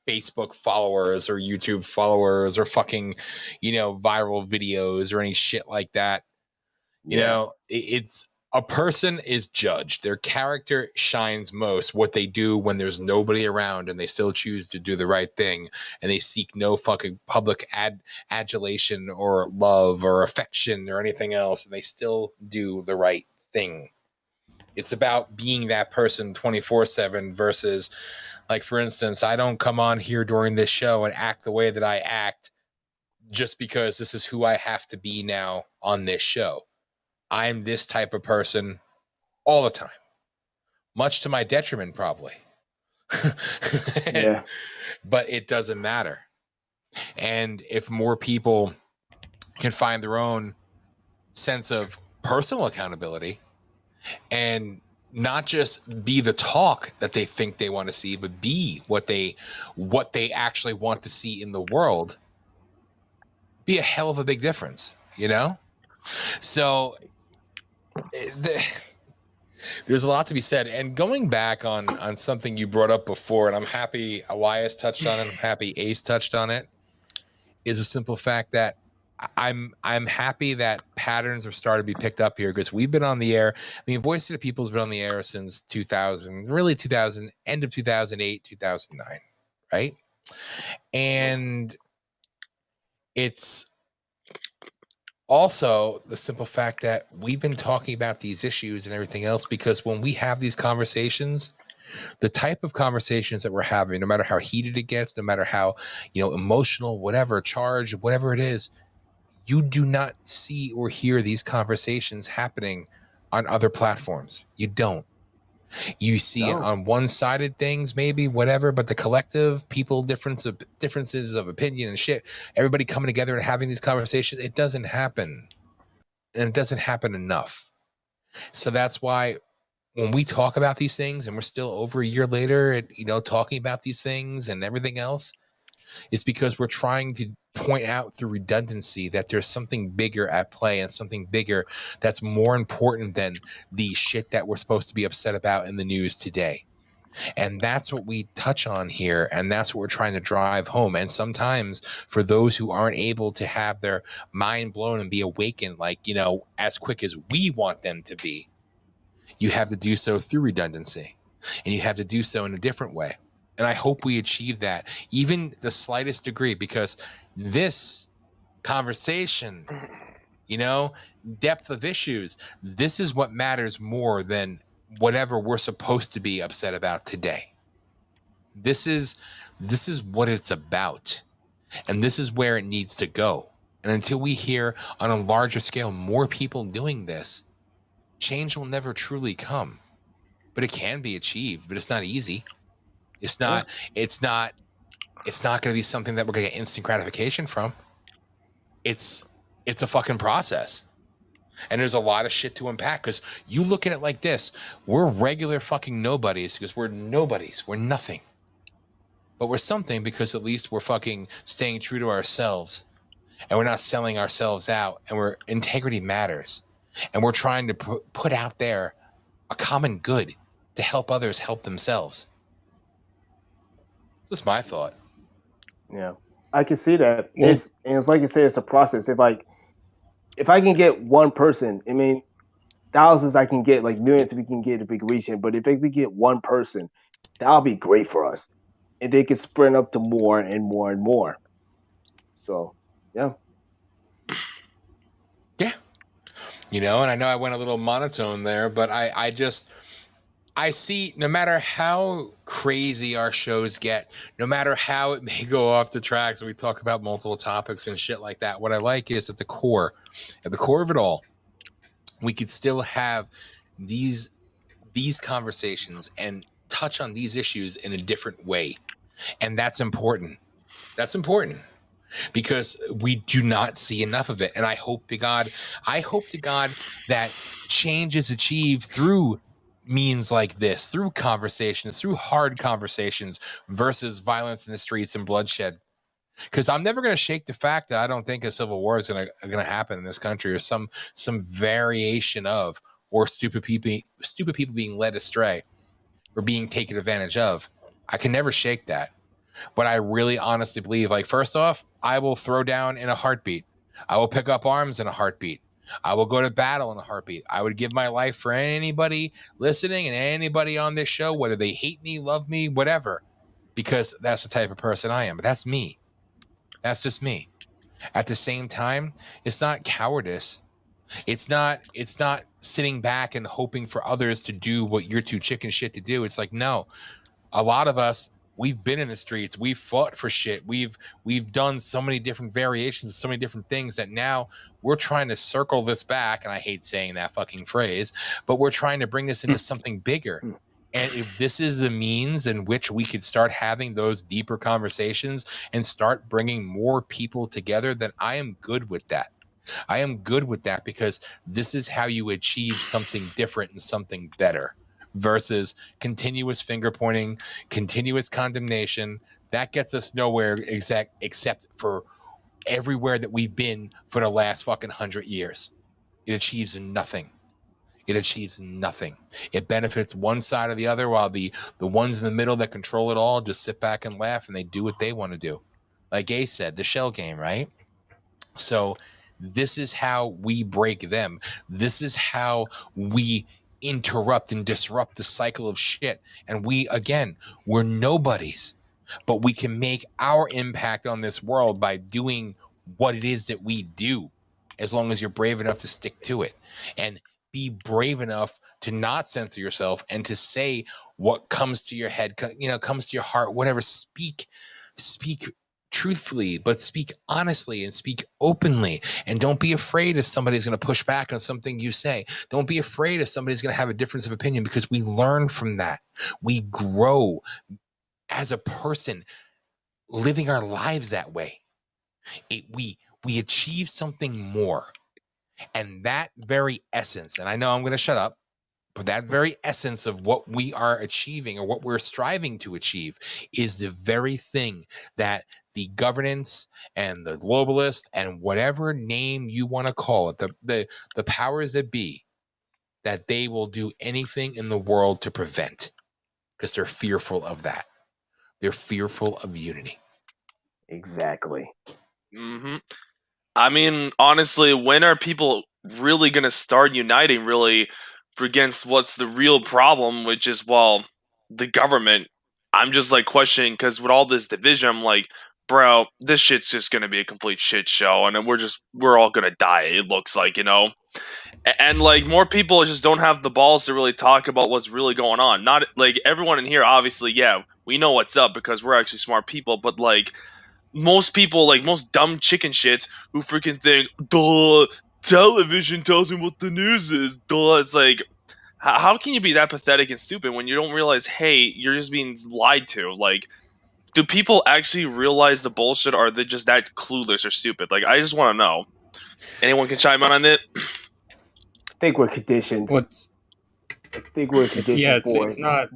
Facebook followers or YouTube followers or fucking, viral videos or any shit like that. It's a person is judged. Their character shines most what they do when there's nobody around and they still choose to do the right thing and they seek no fucking public adulation or love or affection or anything else, and they still do the right thing. It's about being that person 24/7 versus, like, for instance, I don't come on here during this show and act the way that I act just because this is who I have to be now on this show. I'm this type of person all the time, much to my detriment, probably. Yeah. But it doesn't matter. And if more people can find their own sense of personal accountability and not just be the talk that they think they want to see, but be what they actually want to see in the world, be a hell of a big difference, So there's a lot to be said. And going back on something you brought up before, and I'm happy Elias touched on it, I'm happy Ace touched on it, is a simple fact that I'm happy that patterns are starting to be picked up here, because we've been on the air. I mean, Voice of the People's been on the air since 2000, really 2000, end of 2008, 2009, right? And it's also the simple fact that we've been talking about these issues and everything else, because when we have these conversations, the type of conversations that we're having, no matter how heated it gets, no matter how, emotional, whatever, charged, whatever it is, you do not see or hear these conversations happening on other platforms. You don't. You see it on one-sided things, maybe, whatever, but the collective people differences of opinion and shit, everybody coming together and having these conversations, it doesn't happen. And it doesn't happen enough. So that's why when we talk about these things, and we're still over a year later, talking about these things and everything else, it's because we're trying to point out through redundancy that there's something bigger at play, and something bigger that's more important than the shit that we're supposed to be upset about in the news today. And that's what we touch on here, and that's what we're trying to drive home. And sometimes for those who aren't able to have their mind blown and be awakened, as quick as we want them to be, you have to do so through redundancy, and you have to do so in a different way. And I hope we achieve that, even the slightest degree, because this conversation, depth of issues, this is what matters more than whatever we're supposed to be upset about today. This is what it's about, and this is where it needs to go. And until we hear on a larger scale more people doing this, change will never truly come. But it can be achieved, but it's not easy. It's not going to be something that we're going to get instant gratification from. It's a fucking process. And there's a lot of shit to unpack, because you look at it like this. We're regular fucking nobodies, because we're nobodies. We're nothing. But we're something because at least we're fucking staying true to ourselves, and we're not selling ourselves out, and integrity matters. And we're trying to put out there a common good to help others help themselves. That's my thought. Yeah, I can see that. It's like you said, it's a process. If I can get one person, I mean, thousands I can get, like millions we can get if we can reach it. But if we get one person, that'll be great for us, and they can spread up to more and more and more. So, yeah. Yeah. And I know I went a little monotone there, but I see, no matter how crazy our shows get, no matter how it may go off the tracks, we talk about multiple topics and shit like that, what I like is at the core of it all, we could still have these conversations and touch on these issues in a different way. And that's important. That's important, because we do not see enough of it. And I hope to God that change is achieved through means like this, through conversations, through hard conversations, versus violence in the streets and bloodshed. Because I'm never going to shake the fact that I don't think a civil war is going to happen in this country, or some variation of, or stupid people being led astray or being taken advantage of. I can never shake that. But I really honestly believe, like, first off, I will throw down in a heartbeat. I will pick up arms in a heartbeat. I will go to battle in a heartbeat. I would give my life for anybody listening and anybody on this show, whether they hate me, love me, whatever, because that's the type of person I am. But that's me. That's just me. At the same time, it's not cowardice. It's not sitting back and hoping for others to do what you're too chicken shit to do. It's like, no, a lot of us, we've been in the streets, we've fought for shit, we've done so many different variations, so many different things, that now we're trying to circle this back, and I hate saying that fucking phrase, but we're trying to bring this into something bigger. And if this is the means in which we could start having those deeper conversations and start bringing more people together, then I am good with that. I am good with that, because this is how you achieve something different and something better, versus continuous finger pointing, continuous condemnation. That gets us nowhere except for everywhere that we've been for the last fucking 100 years. It achieves nothing. It achieves nothing. It benefits one side or the other, while the ones in the middle that control it all just sit back and laugh, and they do what they want to do. Like Ace said, the shell game, right? So this is how we break them. This is how we interrupt and disrupt the cycle of shit. And we're nobodies, but we can make our impact on this world by doing what it is that we do, as long as you're brave enough to stick to it, and be brave enough to not censor yourself, and to say what comes to your head, comes to your heart, whatever. Speak truthfully, but speak honestly and speak openly. And don't be afraid if somebody's going to push back on something you say. Don't be afraid if somebody's going to have a difference of opinion, because we learn from that. We grow as a person living our lives that way. We achieve something more. And that very essence, and I know I'm going to shut up, but that very essence of what we are achieving, or what we're striving to achieve, is the very thing that the governance and the globalist, and whatever name you want to call it, the powers that be, that they will do anything in the world to prevent, because they're fearful of that. They're fearful of unity. Exactly. Mm-hmm. I mean, honestly, when are people really going to start uniting really against what's the real problem, which is, well, the government? I'm just like questioning, because with all this division, I'm like, bro, this shit's just going to be a complete shit show, and then we're all going to die, it looks like, And like, more people just don't have the balls to really talk about what's really going on. Not like everyone in here, obviously, yeah, we know what's up because we're actually smart people, but like, most people, like most dumb chicken shits who freaking think, duh, television tells me what the news is, duh. It's like, how can you be that pathetic and stupid when you don't realize, hey, you're just being lied to? Like, do people actually realize the bullshit, or are they just that clueless or stupid? Like, I just want to know. Anyone can chime in on it? I think we're conditioned. What's I think we're conditioned for it's it. not.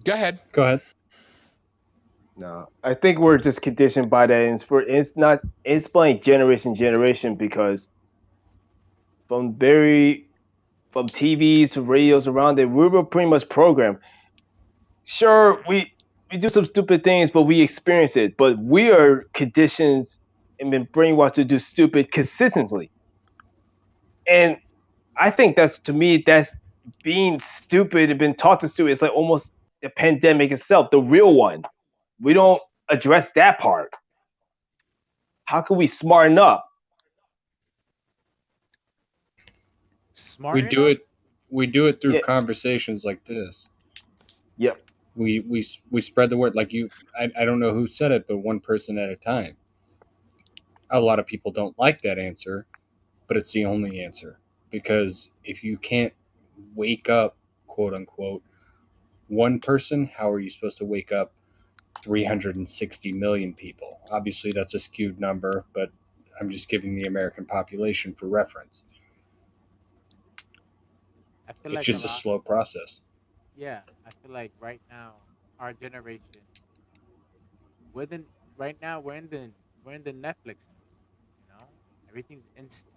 Go ahead. Go ahead. No, I think we're just conditioned by that. And it's playing generation, because from TVs to radios around it, we were pretty much programmed. Sure, we do some stupid things, but we experience it. But we are conditioned and been brainwashed to do stupid consistently. And I think that's being stupid and been taught to stupid. It's like almost the pandemic itself, the real one. We don't address that part. How can we smarten up? Smart We enough? do it. We do it through Yeah. conversations like this. Yep. We spread the word. Like you, I don't know who said it, but one person at a time. A lot of people don't like that answer, but it's the only answer, because if you can't wake up, quote unquote, one person, how are you supposed to wake up 360 million people? Obviously, that's a skewed number, but I'm just giving the American population for reference. I feel It's like just a slow process. yeah, I feel like right now, our generation, within right now we're in the Netflix age, you know? Everything's instant.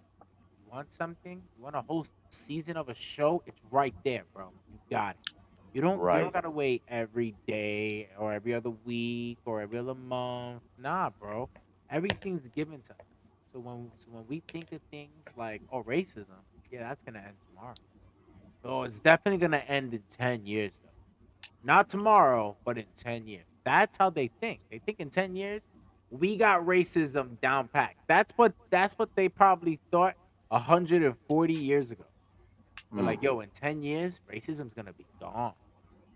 You want something, you want a whole season of a show, it's right there, bro. You got it. You don't Right. gotta wait every day or every other week or every other month. Nah, bro. Everything's given to us. So when we think of things like, oh, racism, yeah, that's gonna end tomorrow. Oh, it's definitely gonna end in 10 years though. Not tomorrow, but in 10 years. That's how they think. They think in 10 years, we got racism down packed. That's what they probably thought 140 years ago. They're like, yo, in 10 years, racism's gonna be gone.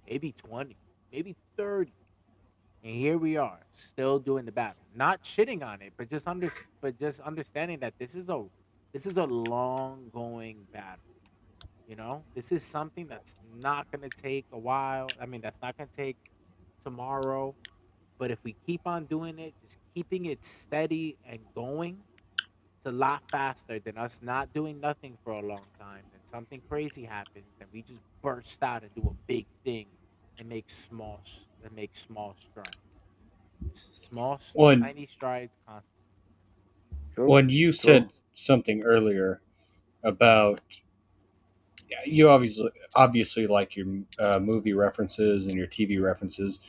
Maybe 20, maybe 30. And here we are, still doing the battle. Not shitting on it, but just understanding that this is a long going battle. You know, this is something that's not gonna take a while. I mean, that's not gonna take tomorrow. But if we keep on doing it, just keeping it steady and going, it's a lot faster than us not doing nothing for a long time. Then something crazy happens, then we just burst out and do a big thing and make small strides. Small, When tiny strides constantly. True. when you True. said something earlier about, yeah, you obviously like your movie references and your TV references.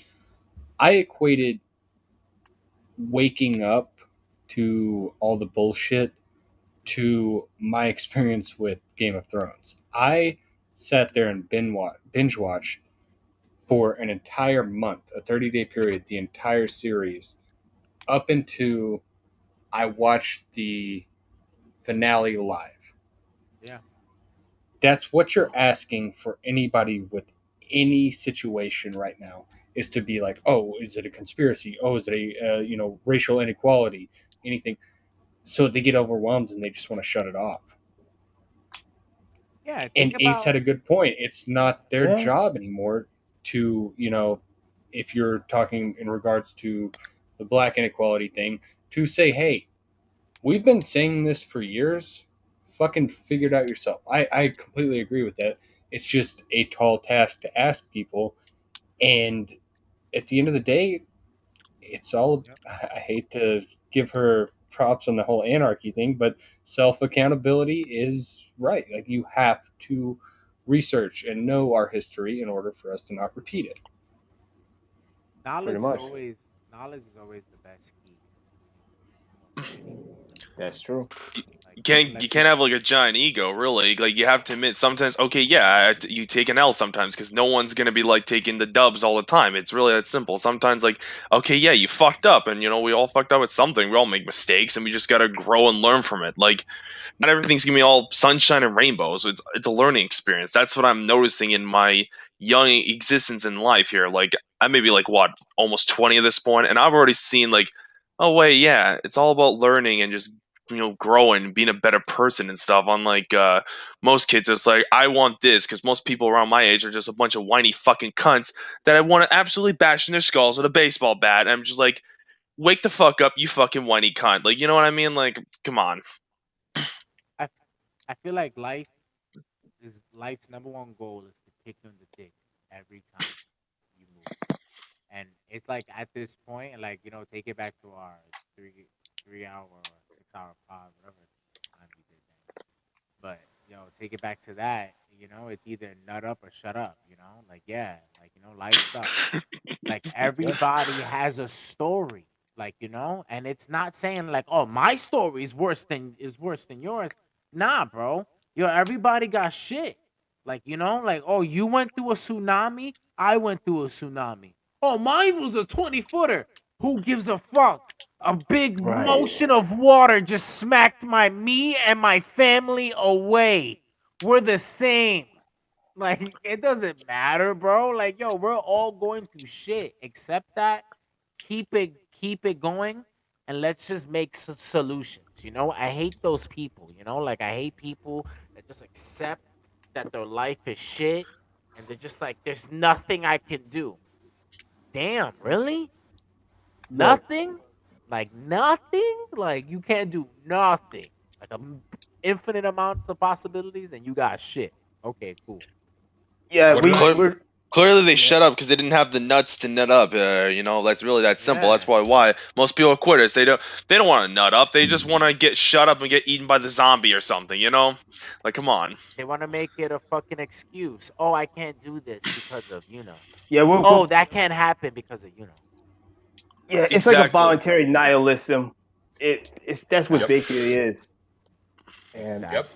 I equated waking up to all the bullshit to my experience with Game of Thrones. I sat there and binge watched for an entire month, a 30-day period, the entire series, up into I watched the finale live. Yeah. That's what you're asking for anybody with any situation right now, is to be like, oh, is it a conspiracy? Oh, is it a racial inequality? Anything? So they get overwhelmed and they just want to shut it off. Yeah. And Think Ace about. had a good point. It's not their Yeah. job anymore to, if you're talking in regards to the black inequality thing, to say, hey, we've been saying this for years. Fucking figure it out yourself. I completely agree with that. It's just a tall task to ask people. And at the end of the day, it's all, Yep. I hate to give her props on the whole anarchy thing, but self accountability is right. Like, you have to research and know our history in order for us to not repeat it. Pretty Knowledge is much. always knowledge is always the best key to almost anything. That's true. Like You can't you intellectual. can't have like a giant ego, really. Like you have to admit sometimes. Okay, yeah, you take an L sometimes because no one's gonna be like taking the dubs all the time. It's really that simple. Sometimes like, okay, yeah, you fucked up, and we all fucked up with something. We all make mistakes, and we just gotta grow and learn from it. Like not everything's gonna be all sunshine and rainbows. It's a learning experience. That's what I'm noticing in my young existence in life here. Like I may be like what almost 20 at this point, and I've already seen like, oh wait, yeah, it's all about learning and just growing, being a better person and stuff. Unlike most kids, it's like I want this because most people around my age are just a bunch of whiny fucking cunts that I want to absolutely bash in their skulls with a baseball bat. And I'm just like, wake the fuck up, you fucking whiny cunt. Like you know what I mean? Like come on. I I feel like life's number one goal is to kick you in the dick every time you move. And it's like at this point, like take it back to our 3 hour or 6 hour pod, whatever time we did that. But take it back to that. It's either nut up or shut up. Like yeah, like life sucks. Like Yeah. everybody has a story, like and it's not saying like, oh, my story is worse than yours. Nah, bro. Everybody got shit. Like like, oh, you went through a tsunami. I went through a tsunami. Oh, mine was a 20-footer. Who gives a fuck? A big Right. motion of water just smacked me and my family away. We're the same. Like it doesn't matter, bro. Like yo, we're all going through shit. Accept that. Keep it going, and let's just make solutions. I hate those people. Like I hate people that just accept that their life is shit, and they're just like, there's nothing I can do. Damn, really? Look, Nothing? Like nothing? Like you can't do nothing. Like infinite amounts of possibilities, and you got shit. Okay, cool. yeah, What What do we I Cliff do? we're Clearly, they shut up because they didn't have the nuts to nut up. That's really that simple. Yeah. That's why most people are quitters. They don't want to nut up. They just want to get shut up and get eaten by the zombie or something. Like come on. They want to make it a fucking excuse. Oh, I can't do this because of Yeah, Oh, that can't happen because of yeah, it's like a Exactly. voluntary nihilism. That's what Yep. basically is. And Yep.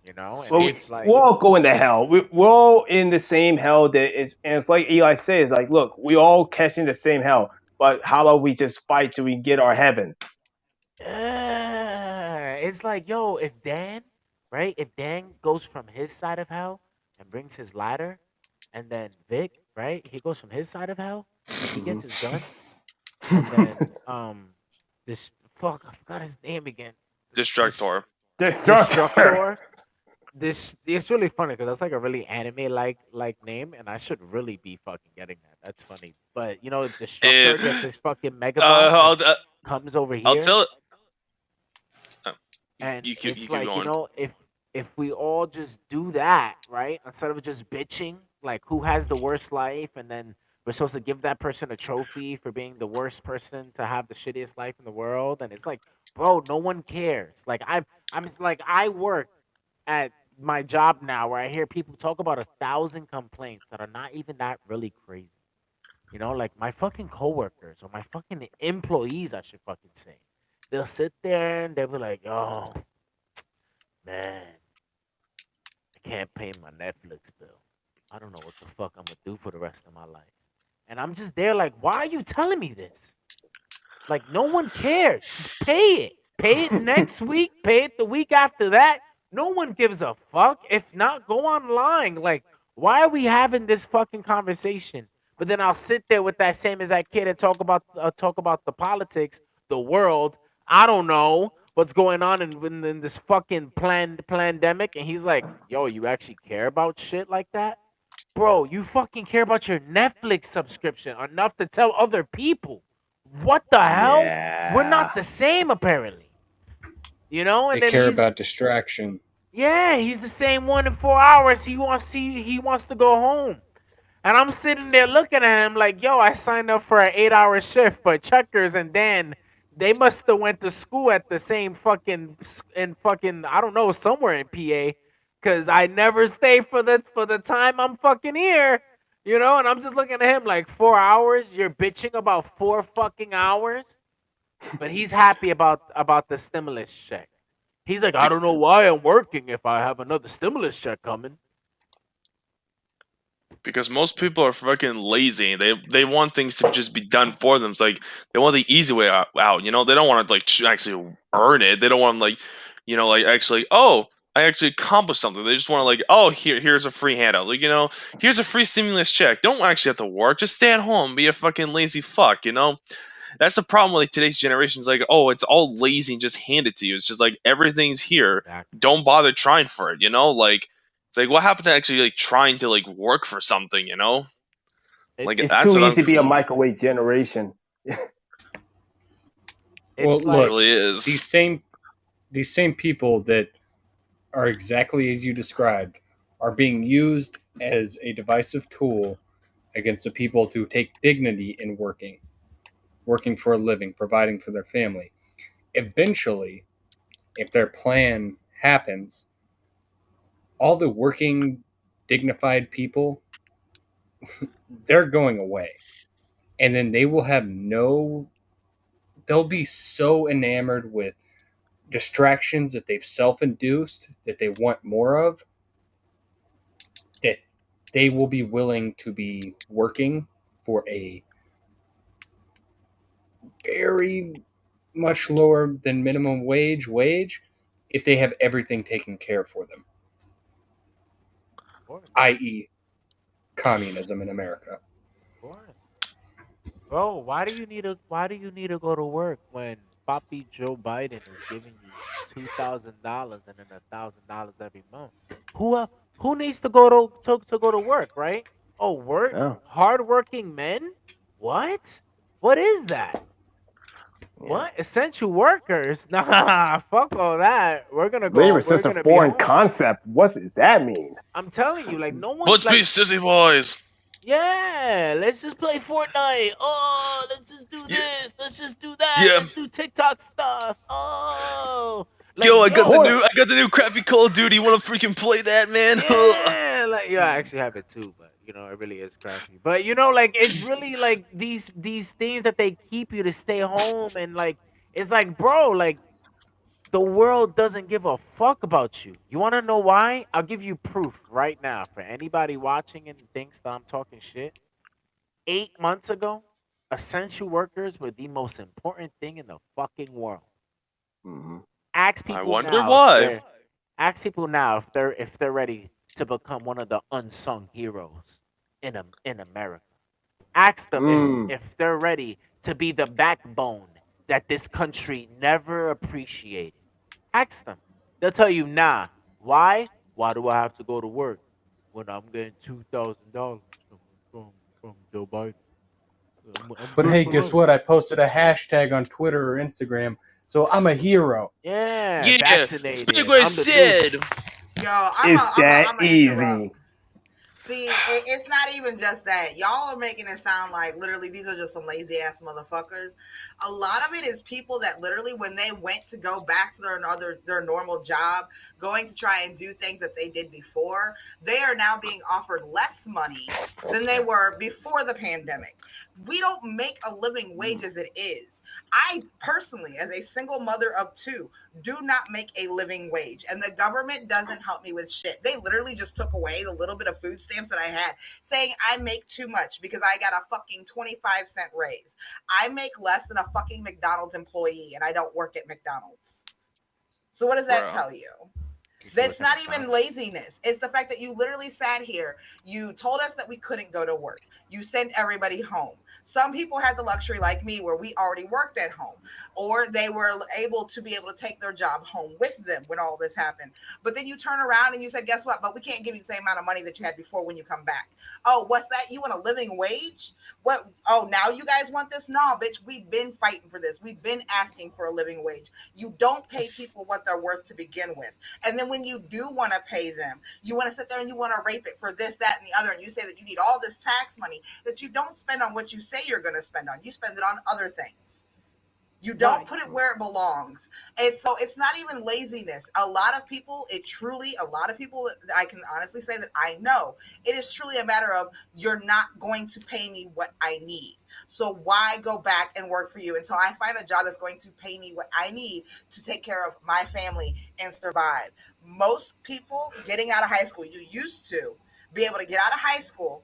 And well, it's like we're all going to hell. We're all in the same hell. And it's like Eli says, like, look, we all catching the same hell. But how about we just fight till we get our heaven? it's like, yo, if Dan goes from his side of hell and brings his ladder, and then Vic, right, he goes from his side of hell and he gets his guns, and then this fuck, I forgot his name again. Destructor. Destructor. It's really funny because that's like a really anime like name, and I should really be fucking getting that. That's funny, but Destructor gets his fucking mega box and comes over here. I'll tell it. And you keep it's like, going. if we all just do that, right? Instead of just bitching, like who has the worst life, and then we're supposed to give that person a trophy for being the worst person to have the shittiest life in the world. And it's like, bro, no one cares. Like I'm just like, I work at my job now where I hear people talk about 1,000 complaints that are not even that really crazy. Like my fucking coworkers or my fucking employees, I should fucking say. They'll sit there and they'll be like, oh, man, I can't pay my Netflix bill. I don't know what the fuck I'm going to do for the rest of my life. And I'm just there like, why are you telling me this? Like, no one cares. Just pay it. Pay it next week. Pay it the week after that. No one gives a fuck. If not, go online. Like, why are we having this fucking conversation? But then I'll sit there with that same as that kid and talk about the politics, the world. I don't know what's going on in this fucking pandemic. And he's like, yo, you actually care about shit like that? Bro, you fucking care about your Netflix subscription enough to tell other people. What the hell? Yeah. We're not the same, apparently. And They then care about distraction. Yeah, he's the same one in 4 hours. He wants to go home. And I'm sitting there looking at him like, yo, I signed up for an 8-hour shift, but Checkers and Dan, they must have went to school at the same fucking I don't know, somewhere in PA, because I never stay for the time I'm fucking here, and I'm just looking at him like 4 hours. You're bitching about 4 fucking hours, but he's happy about the stimulus check. He's like, I don't know why I'm working if I have another stimulus check coming. Because most people are fucking lazy. They want things to just be done for them. It's like they want the easy way out. They don't want to like actually earn it. They don't want like actually, oh, I actually accomplished something. They just want to like, oh, here's a free handout. Like, here's a free stimulus check. Don't actually have to work. Just stay at home. Be a fucking lazy fuck. That's the problem with like, today's generation. Is like, oh, it's all lazy and just hand it to you. It's just like everything's here. Exactly. Don't bother trying for it. Like. It's like, what happened to actually like trying to like work for something, Like It's that's too what easy to be a microwave generation. Well, It's It look, really is. these same people that are exactly as you described are being used as a divisive tool against the people who take dignity in working for a living, providing for their family. Eventually, if their plan happens, all the working, dignified people, they're going away. And then they will have they'll be so enamored with distractions that they've self-induced, that they want more of, that they will be willing to be working for a very much lower than minimum wage if they have everything taken care for them, i.e. communism in America. Of course. Bro, why do you need to go to work when Papi Joe Biden is giving you $2,000 and then $1,000 every month? Who needs to go to work, right? Oh, work? Oh. Hardworking men? What? What is that? Yeah. What? Essential workers? Nah, fuck all that. We're gonna go. Labor is such a foreign concept. What does that mean? I'm telling you, like no one. Let's be like, sissy boys. Yeah, let's just play Fortnite. Oh, let's just do Yeah. this. Let's just do that. Yeah. Let's do TikTok stuff. Oh, like Yo, I got the Boy. new crappy Call of Duty. Want to freaking play that, man? yeah, like yeah, I actually have it too, but it really is crappy. But like it's really like these things that they keep you to stay home, and like it's like, bro, like the world doesn't give a fuck about you. You want to know why? I'll give you proof right now for anybody watching and thinks that I'm talking shit. 8 months ago, essential workers were the most important thing in the fucking world. Mhm. Ask I people wonder now why. if they're ready to become one of the unsung heroes in America. Ask them Mm. if they're ready to be the backbone that this country never appreciated. Ask them. They'll tell you, nah. Why? Why do I have to go to work when I'm getting $2,000 from Joe Biden? I'm But good hey, for guess life. what? I posted a hashtag on Twitter or Instagram, so I'm a hero. Yeah, Yeah, speak vaccinated. what I I'm the new. said. Yo, It's that I'm gonna interrupt. easy. See, it's not even just that. Y'all are making it sound like literally these are just some lazy ass motherfuckers. A lot of it is people that literally, when they went to go back to their normal job, going to try and do things that they did before, they are now being offered less money than they were before the pandemic. We don't make a living wage as it is. I personally, as a single mother of two, do not make a living wage, and the government doesn't help me with shit. They literally just took away the little bit of food stamps that I had, saying I make too much because I got a fucking 25-cent raise. I make less than a fucking McDonald's employee, and I don't work at McDonald's. So what does that Bro. tell you? You should That's work at not even McDonald's. laziness. It's the fact that you literally sat here. You told us that we couldn't go to work. You sent everybody home. Some people had the luxury, like me, where we already worked at home, or they were able to take their job home with them when all this happened. But then you turn around and you said, guess what? But we can't give you the same amount of money that you had before when you come back. Oh, what's that? You want a living wage? What? Oh, now you guys want this? No, bitch, we've been fighting for this. We've been asking for a living wage. You don't pay people what they're worth to begin with. And then when you do want to pay them, you want to sit there and you want to rape it for this, that, and the other. And you say that you need all this tax money that you don't spend on what you say you're going to spend on. You spend it on other things. You don't put it where it belongs. And so it's not even laziness. A lot of people, I can honestly say that I know, it is truly a matter of you're not going to pay me what I need. So why go back and work for you until I find a job that's going to pay me what I need to take care of my family and survive? Most people getting out of high school, you used to be able to get out of high school,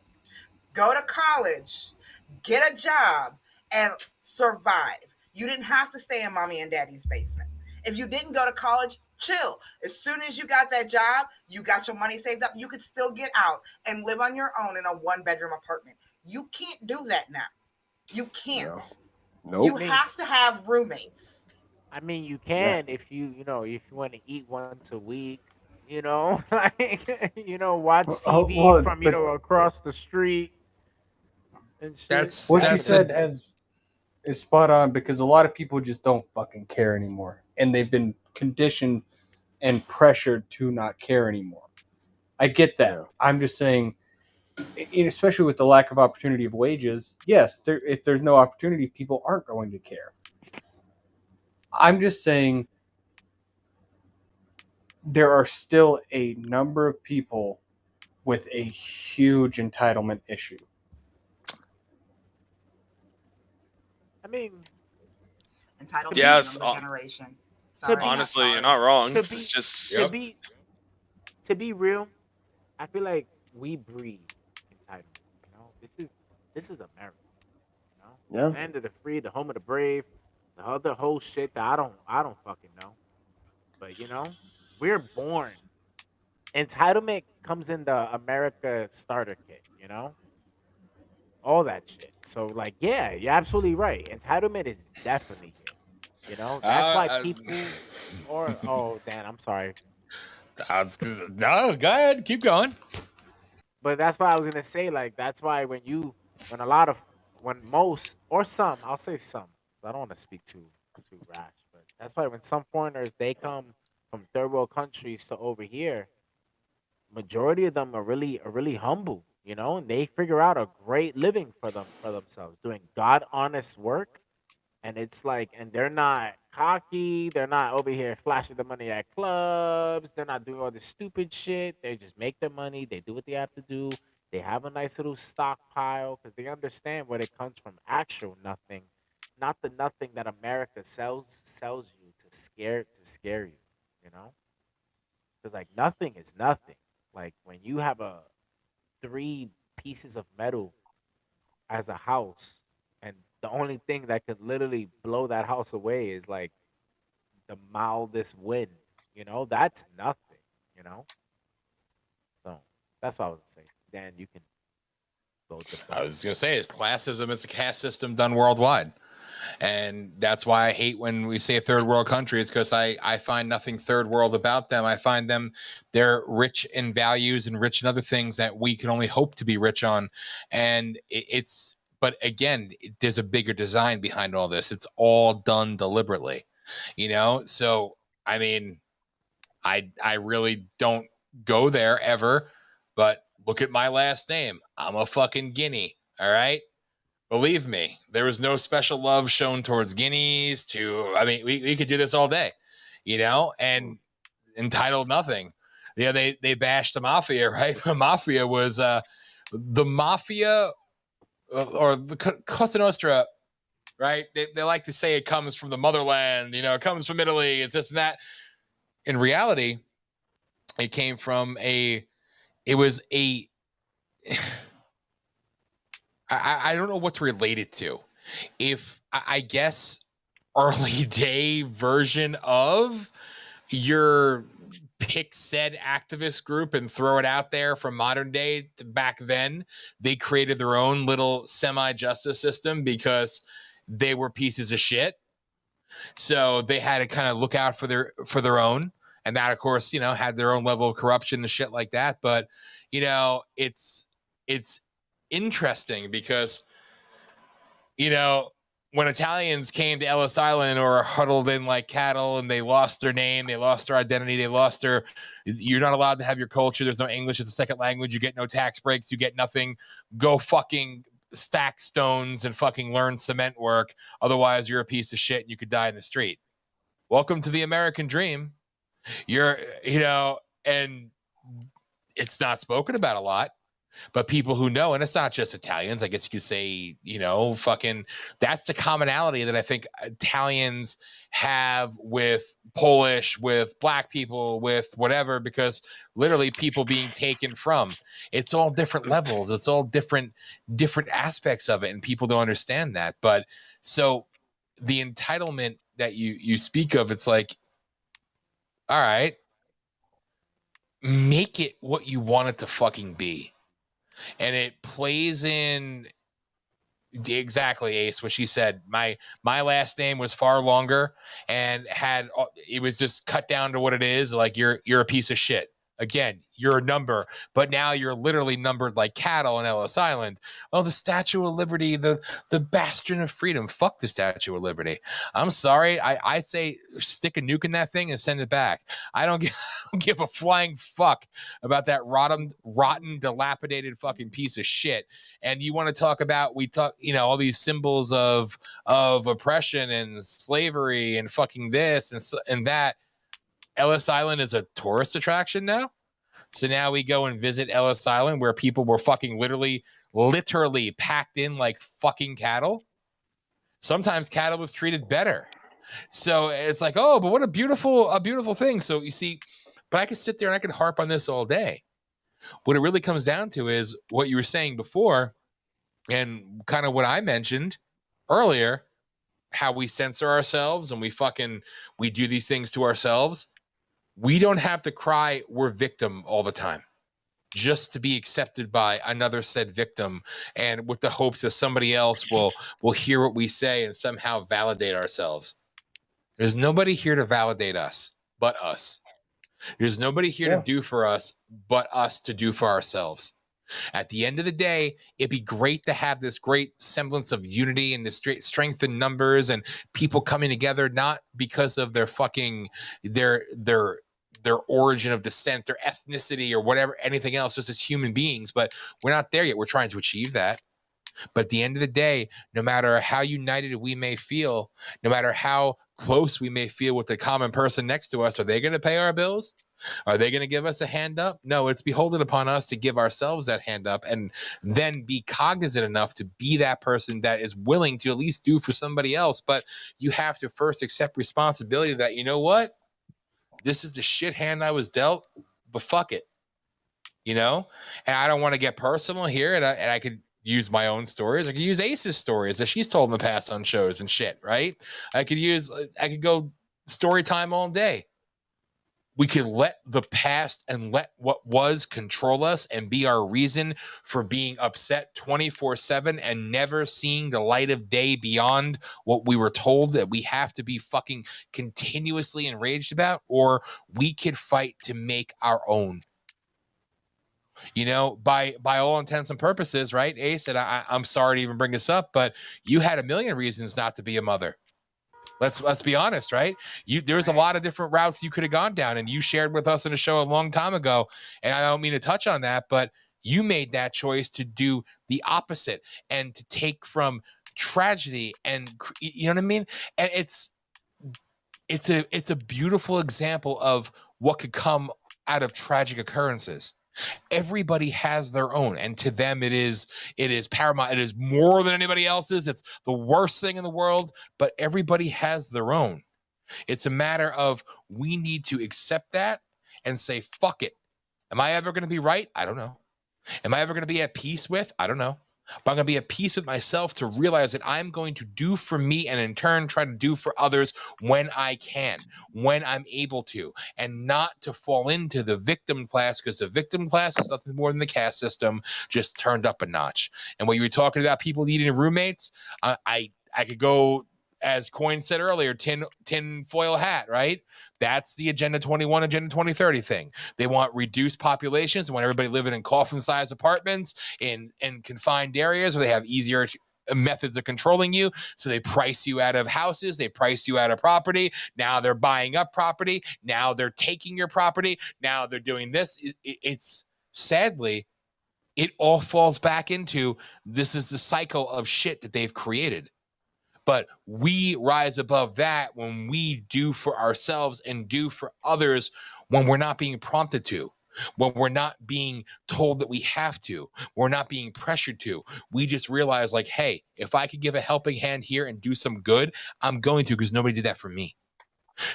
go to college, get a job, and survive. You didn't have to stay in mommy and daddy's basement. If you didn't go to college, chill. As soon as you got that job, you got your money saved up, you could still get out and live on your own in a one-bedroom apartment. You can't do that now. You can't. No. You Nope. have to have roommates. I mean, you Yeah. can if if you want to eat once a week, like watch TV from But across the street and shit. That's what you that's a said is spot on because a lot of people just don't fucking care anymore, and they've been conditioned and pressured to not care anymore. I get that. Yeah. I'm just saying, especially with the lack of opportunity of wages, yes, if there's no opportunity, people aren't going to care. I'm just saying there are still a number of people with a huge entitlement issue. I mean, to Entitlement is a be Yes, younger generation. to Sorry, be not honestly, you're sorry. not wrong. to It's be just to Yep. be to be real, I feel like we breed entitlement. This is America. Yeah. Land of the free, the home of the brave, the other whole shit that I don't fucking know. But we're born. Entitlement comes in the America starter kit. All that shit. So like, yeah, you're absolutely right. Entitlement is definitely here. That's why uh, people or oh Dan, I'm sorry. no, go ahead, keep going. But that's why I was gonna say, like, that's why when a lot of when most or some, I'll say some. I don't want to speak too rash, but that's why when some foreigners they come from third world countries to over here, majority of them are really humble. you know, and they figure out a great living for themselves, doing God honest work. And it's like, and they're not cocky. They're not over here flashing the money at clubs. They're not doing all this stupid shit. They just make their money. They do what they have to do. They have a nice little stockpile because they understand where it comes from. Actual nothing, not the nothing that America sells you to scare you. You know, because like nothing is nothing. Like when you have a 3 pieces of metal as a house, and the only thing that could literally blow that house away is like the mildest wind. You know, that's nothing. You know, so that's what I was gonna say. Dan, you can go. I was gonna say, it's classism. It's a caste system done worldwide, and that's why I hate when we say third world countries, because I find nothing third world about them. I find they're rich in values and rich in other things that we can only hope to be rich on, and it's. But again, there's a bigger design behind all this. It's all done deliberately, you know. So I mean, I really don't go there ever. But look at my last name. I'm a fucking Guinea. All right. Believe me, there was no special love shown towards Guineas. I mean, we could do this all day, you know, and entitled nothing. Yeah, they bashed the mafia, right? The mafia was the mafia or the Cosa Nostra, right? They like to say it comes from the motherland, you know, it comes from Italy, it's this and that. In reality, it came from I don't know what to relate it to. If I guess early day version of your pick said activist group and throw it out there from modern day to back then, they created their own little semi-justice system because they were pieces of shit. So they had to kind of look out for their own. And that, of course, you know, had their own level of corruption and shit like that. But, you know, it's interesting because, you know, when Italians came to Ellis Island or huddled in like cattle and they lost their name, they lost their identity, you're not allowed to have your culture. There's no English as a second language. You get no tax breaks. You get nothing. Go fucking stack stones and fucking learn cement work. Otherwise, you're a piece of shit and you could die in the street. Welcome to the American dream. You know, and it's not spoken about a lot. But people who know, and it's not just Italians, I guess you could say, you know, fucking, that's the commonality that I think Italians have with Polish, with black people, with whatever, because literally people being taken from. It's all different levels. It's all different aspects of it. And people don't understand that. But so the entitlement that you speak of, it's like, all right, make it what you want it to fucking be. And it plays in exactly, Ace, what she said. My last name was far longer and it was just cut down to what it is. Like you're a piece of shit. Again, you're a number, but now you're literally numbered like cattle on Ellis Island. Oh, the Statue of Liberty, the bastion of freedom. Fuck the Statue of Liberty. I'm sorry. I say stick a nuke in that thing and send it back. I don't give a flying fuck about that rotten, dilapidated fucking piece of shit. And you want to talk about, you know, all these symbols of oppression and slavery and fucking this and that. Ellis Island is a tourist attraction now. So now we go and visit Ellis Island where people were fucking literally packed in like fucking cattle. Sometimes cattle was treated better. So it's like, oh, but what a beautiful thing. So you see, but I could sit there and I could harp on this all day. What it really comes down to is what you were saying before and kind of what I mentioned earlier, how we censor ourselves and we do these things to ourselves. We don't have to cry we're victim all the time just to be accepted by another said victim and with the hopes that somebody else will hear what we say and somehow validate ourselves. There's nobody here to validate us but us. There's nobody here to do for us but us to do for ourselves. At the end of the day, it'd be great to have this great semblance of unity and this strength in numbers and people coming together, not because of their their origin of descent, their ethnicity, or whatever, anything else, just as human beings. But we're not there yet. We're trying to achieve that. But at the end of the day, no matter how united we may feel, no matter how close we may feel with the common person next to us, are they going to pay our bills? Are they going to give us a hand up? No, it's beholden upon us to give ourselves that hand up and then be cognizant enough to be that person that is willing to at least do for somebody else. But you have to first accept responsibility that, you know what? This is the shit hand I was dealt, but fuck it. You know? And I don't want to get personal here, and I could use my own stories. I could use Ace's stories that she's told in the past on shows and shit, right? I could go story time all day. We could let the past and let what was control us and be our reason for being upset 24/7 and never seeing the light of day beyond what we were told that we have to be fucking continuously enraged about, or we could fight to make our own. You know, by all intents and purposes, right, Ace? And I'm sorry to even bring this up, but you had a million reasons not to be a mother. Let's be honest, right? There's a lot of different routes you could have gone down, and you shared with us in a show a long time ago, and I don't mean to touch on that, but you made that choice to do the opposite and to take from tragedy, and you know what I mean? And it's a beautiful example of what could come out of tragic occurrences. Everybody has their own, and to them it is paramount. It is more than anybody else's. It's the worst thing in the world, but everybody has their own. It's a matter of we need to accept that and say, fuck it. Am I ever going to be right? I don't know. Am I ever going to be at peace with? I don't know. But I'm going to be at peace with myself to realize that I'm going to do for me and in turn try to do for others when I can, when I'm able to, and not to fall into the victim class, because the victim class is nothing more than the caste system just turned up a notch. And when you were talking about people needing roommates, I could go, as Coin said earlier, tin foil hat, right? That's the Agenda 21, Agenda 2030 thing. They want reduced populations. They want everybody living in coffin-sized apartments in confined areas where they have easier methods of controlling you. So they price you out of houses. They price you out of property. Now they're buying up property. Now they're taking your property. Now they're doing this. It's sadly, it all falls back into this is the cycle of shit that they've created. But we rise above that when we do for ourselves and do for others when we're not being prompted to, when we're not being told that we have to, we're not being pressured to. We just realize, like, hey, if I could give a helping hand here and do some good, I'm going to, because nobody did that for me.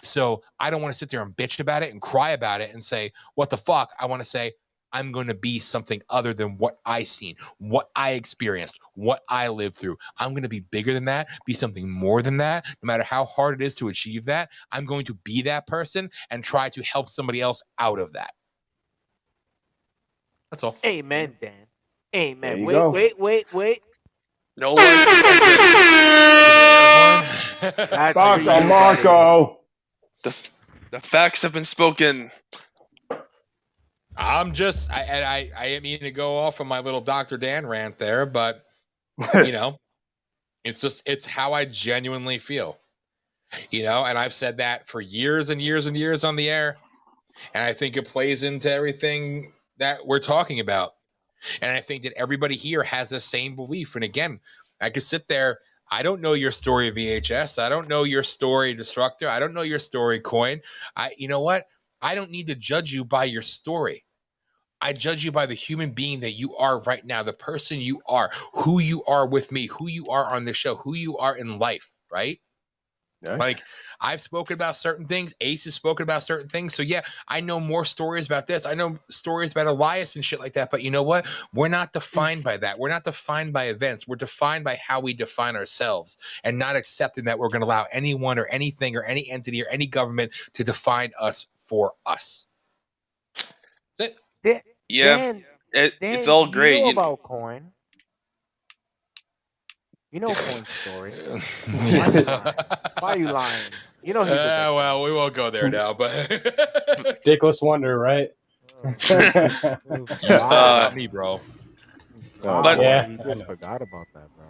So I don't want to sit there and bitch about it and cry about it and say, what the fuck? I want to say, I'm going to be something other than what I seen, what I experienced, what I lived through. I'm going to be bigger than that, be something more than that. No matter how hard it is to achieve that, I'm going to be that person and try to help somebody else out of that. That's all. Amen, Dan. Amen. There you Wait. No less That's Dr. for you, Marco. the facts have been spoken. I'm just, I didn't mean to go off on my little Dr. Dan rant there, but, you know, it's how I genuinely feel, you know, and I've said that for years and years and years on the air. And I think it plays into everything that we're talking about. And I think that everybody here has the same belief. And again, I could sit there. I don't know your story, VHS. I don't know your story, Destructor. I don't know your story, Coin. You know what? I don't need to judge you by your story. I judge you by the human being that you are right now, the person you are, who you are with me, who you are on the show, who you are in life, right? Yeah. Like, I've spoken about certain things. Ace has spoken about certain things. So, yeah, I know more stories about this. I know stories about Elias and shit like that. But you know what? We're not defined by that. We're not defined by events. We're defined by how we define ourselves, and not accepting that we're going to allow anyone or anything or any entity or any government to define us for us. That's it. Dan, it's all great. You know about Coin. You know Coin's story. Why are you lying? You know he's a well, we won't go there now, but Dickless Wonder, right? You said about me, bro. But yeah, you just forgot about that, bro.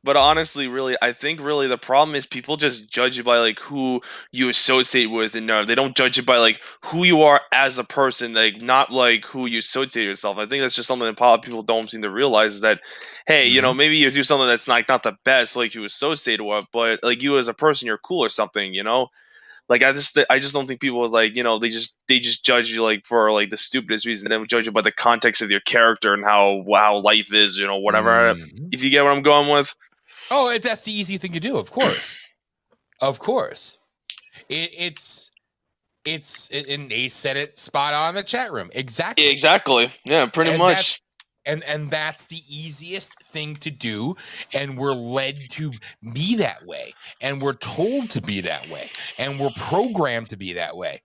But honestly, really, I think really the problem is people just judge you by like who you associate with, and they don't judge you by like who you are as a person, like not like who you associate yourself. I think that's just something that a lot of people don't seem to realize is that, hey, maybe you do something that's not the best like you associate with, but like you as a person, you're cool or something, Like I just don't think people is like they just judge you like for like the stupidest reason. They would judge you by the context of your character and how life is, whatever. If you get what I'm going with. Oh, that's the easy thing to do, of course. Of course. It's and Ace said it spot on in the chat room. Exactly. Exactly. Yeah, pretty much. And that's the easiest thing to do, and we're led to be that way, and we're told to be that way, and we're programmed to be that way.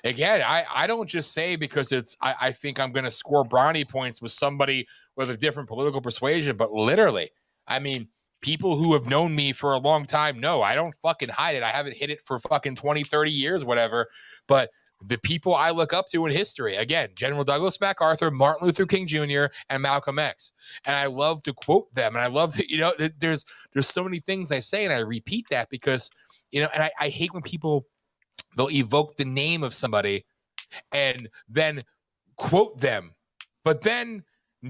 Again, I don't just say because I think I'm going to score brownie points with somebody with a different political persuasion, but literally, I mean, people who have known me for a long time know I don't fucking hide it. I haven't hid it for fucking 20, 30 years, whatever. But the people I look up to in history, again, General Douglas MacArthur, Martin Luther King Jr., and Malcolm X. And I love to quote them. And I love to, there's so many things I say, and I repeat that because, and I hate when people, they'll evoke the name of somebody and then quote them, but then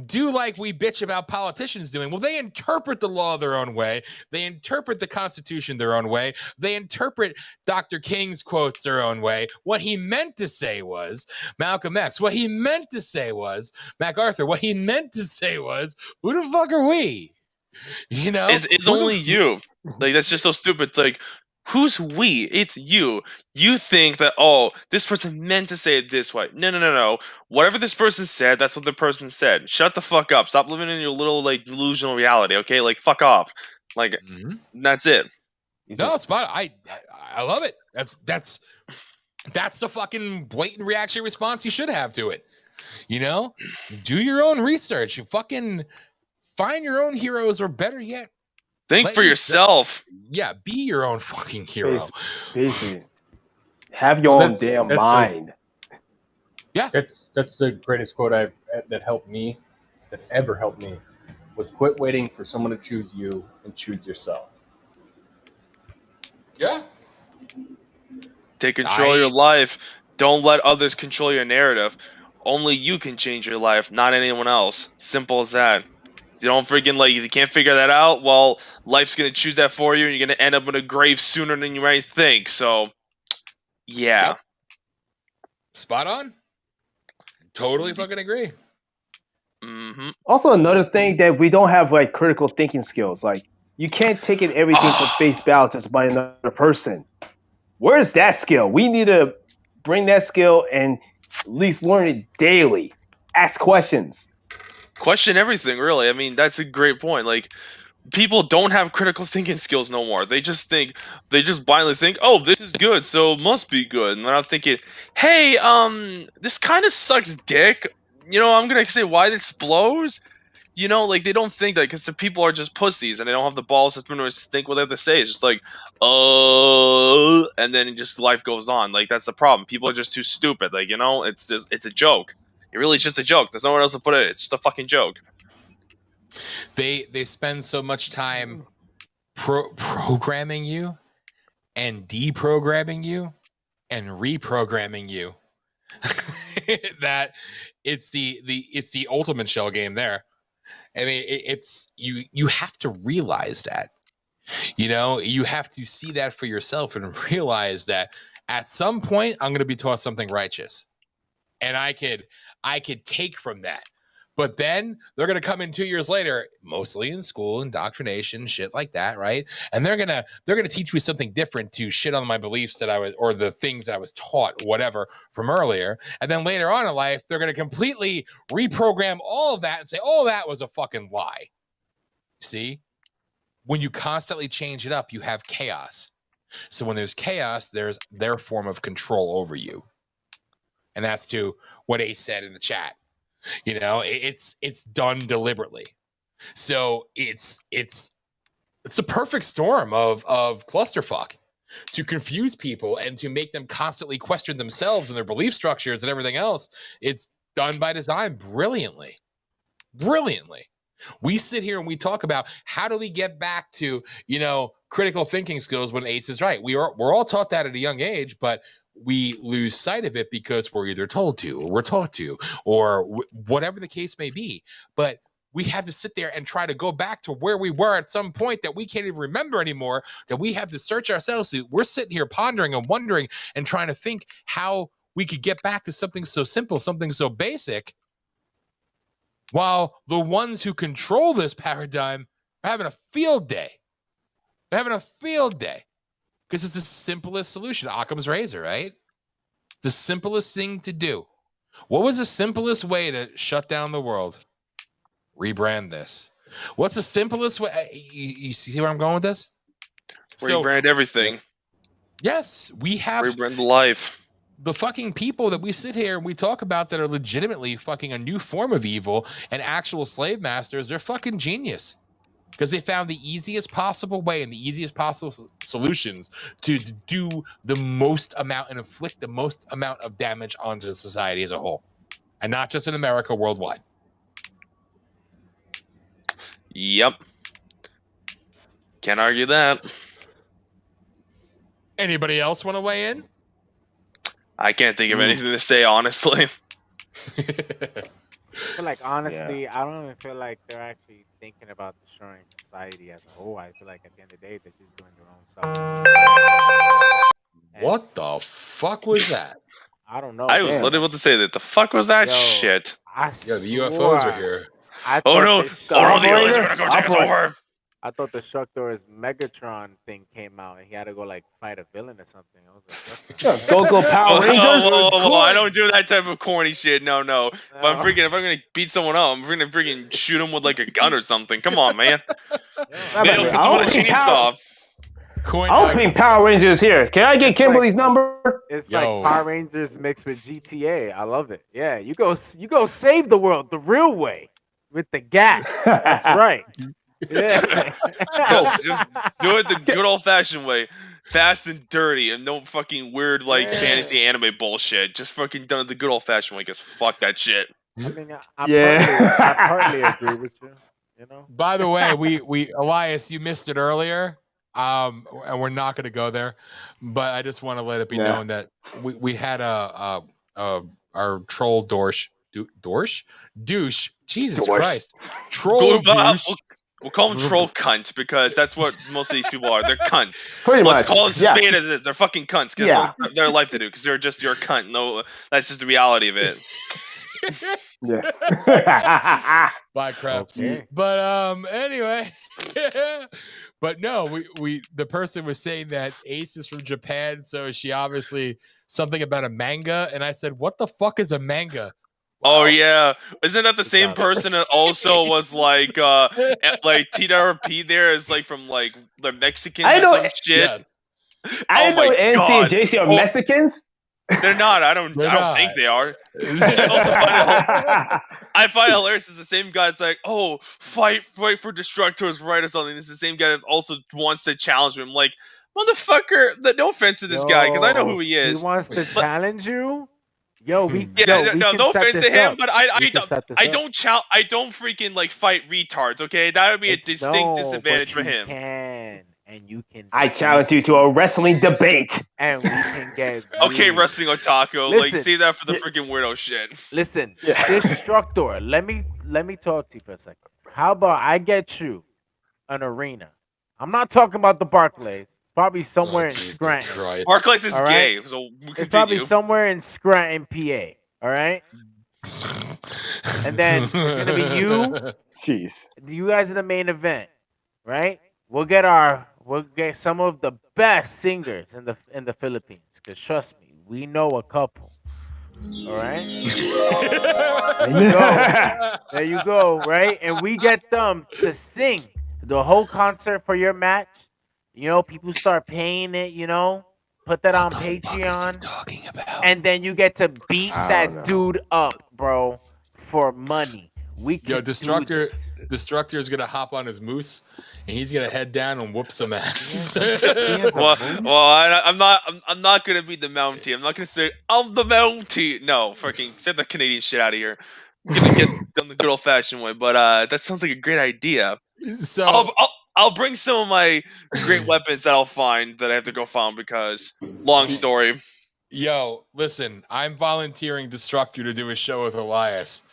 do like we bitch about politicians doing. Well, they interpret the law their own way. They interpret the Constitution their own way. They interpret Dr. King's quotes their own way. What he meant to say was Malcolm X. What he meant to say was MacArthur. What he meant to say was, who the fuck are we? It's only you. Like, that's just so stupid. It's like, who's we? It's you. You think that, this person meant to say it this way. No. Whatever this person said, that's what the person said. Shut the fuck up. Stop living in your little, like, delusional reality, okay? Like, fuck off. Like, that's it. No, it's fine. I love it. That's the fucking blatant reaction response you should have to it. Do your own research. You fucking find your own heroes, or better yet, think for yourself. Yeah, be your own fucking hero. Basically, have your own damn mind. Yeah, that's the greatest quote that ever helped me, was quit waiting for someone to choose you and choose yourself. Yeah. Take control of your life. Don't let others control your narrative. Only you can change your life, not anyone else. Simple as that. You don't freaking if you can't figure that out, well, life's gonna choose that for you, and you're gonna end up in a grave sooner than you might think. So, yeah. Yep. Spot on. Totally fucking agree. Mm-hmm. Also, another thing that we don't have critical thinking skills. Like, you can't take it everything for face value just by another person. Where's that skill? We need to bring that skill and at least learn it daily. Ask questions. Question everything, really. I mean, that's a great point. Like, people don't have critical thinking skills no more. They just blindly think, this is good, so it must be good. And they're not thinking, hey, this kind of sucks dick. I'm gonna say why this blows. They don't think that, because the people are just pussies and they don't have the balls to think what they have to say. It's just like, and then just life goes on. Like, that's the problem. People are just too stupid. Like, it's a joke. It really is just a joke. There's nowhere else to put it. It's just a fucking joke. They spend so much time programming you and deprogramming you and reprogramming you that it's the ultimate shell game there. I mean, it's you have to realize that. You have to see that for yourself and realize that at some point I'm going to be taught something righteous, and I could take from that. But then they're going to come in 2 years later, mostly in school, indoctrination, shit like that, right? And they're going to teach me something different to shit on my beliefs or the things that I was taught, whatever, from earlier. And then later on in life, they're going to completely reprogram all of that and say, that was a fucking lie. See? When you constantly change it up, you have chaos. So when there's chaos, there's their form of control over you. And that's to what Ace said in the chat. It's done deliberately. So it's a perfect storm of clusterfuck to confuse people and to make them constantly question themselves and their belief structures and everything else. It's done by design brilliantly. We sit here and we talk about how do we get back to, critical thinking skills when Ace is right. We're all taught that at a young age, but we lose sight of it because we're either told to, or we're taught to, or whatever the case may be. But we have to sit there and try to go back to where we were at some point that we can't even remember anymore, that we have to search ourselves to. We're sitting here pondering and wondering and trying to think how we could get back to something so simple, something so basic, while the ones who control this paradigm are having a field day. They're having a field day because it's the simplest solution. Occam's razor, right? The simplest thing to do. What was the simplest way to shut down the world? Rebrand this. What's the simplest way? You see where I'm going with this? Rebrand everything. Yes, we have Rebrand life. the fucking people that we sit here and we talk about that are legitimately fucking a new form of evil and actual slave masters. They're fucking genius. Because they found the easiest possible way and the easiest possible solutions to do the most amount and inflict the most amount of damage onto society as a whole. And not just in America, worldwide. Yep. Can't argue that. Anybody else want to weigh in? I can't think of anything to say, honestly. I feel like, honestly, I don't even feel like they're actually thinking about destroying society as a whole. I feel like at the end of the day, they're just doing their own self. What the fuck was that? I don't know. I was literally about to say that. The fuck was that shit? Yeah, the UFOs are here. Oh no! The aliens are gonna go take us over! I thought the Structur's Megatron thing came out and he had to go like fight a villain or something. I was like, Go Power Rangers. Whoa, I don't do that type of corny shit. No. If I'm gonna beat someone up, I'm gonna freaking shoot him with like a gun or something. Come on, man. They'll put them with a chainsaw. I'll ping Power Rangers here. Can I get Kimberly's number? It's like Power Rangers mixed with GTA. I love it. Yeah, you go save the world the real way with the gat. That's right. Yeah. No, just do it the good old fashioned way. Fast and dirty and no fucking weird like fantasy anime bullshit. Just fucking done it the good old fashioned way because fuck that shit. I mean, I partly agree with you. You know. By the way, we Elias, you missed it earlier. And we're not going to go there, but I just want to let it be known that we had our troll douche. Jesus Christ, troll douche. We'll call them troll cunt because that's what most of these people are. They're cunts. Let's call it spade as it is. They're fucking cunts. They're life to do because you're a cunt. No, that's just the reality of it. Yes. Bye, craps. Okay. But anyway. But no, we the person was saying that Ace is from Japan, so she obviously something about a manga, and I said, "What the fuck is a manga?" Wow. Oh yeah, isn't that the same person that also was like TRP there is like from like the Mexicans or some shit? Yes. I know NC and JC are Mexicans. They're not. I don't think they are. I find it hilarious. It's the same guy that's like, "Oh, fight for Destructor's right" or something. This is the same guy that also wants to challenge him. Like, motherfucker. No offense to this guy because I know who he is. He wants to challenge you. Yo, no offense to him, but I don't freaking like fight retards. Okay, that would be a distinct disadvantage for him. You can. I challenge you to a wrestling debate, and we can get. Okay, wrestling otaku. Listen, like, save that for the freaking weirdo shit. Listen, Destructor. Let me talk to you for a second. How about I get you an arena? I'm not talking about the Barclays. Probably somewhere in Scranton. Barclays is gay, so it's probably somewhere in Scranton, PA. All right. And then it's gonna be you. Jeez. You guys are the main event, right? We'll get some of the best singers in the Philippines. Cause trust me, we know a couple. All right. There you go. Right, and we get them to sing the whole concert for your match. You know, people start paying it, you know, put that on Patreon. Talking about? And then you get to beat that dude up, bro, for money. Destructor is going to hop on his moose and he's going to head down and whoop some ass. I'm not going to be the Mountie. I'm not going to say I'm the Mountie. No, fucking get the Canadian shit out of here. gonna get done the good old fashioned way, but that sounds like a great idea. So I'll bring some of my great weapons that I'll find that I have to go find because long story. yo, listen, I'm volunteering Destructor to do a show with Elias.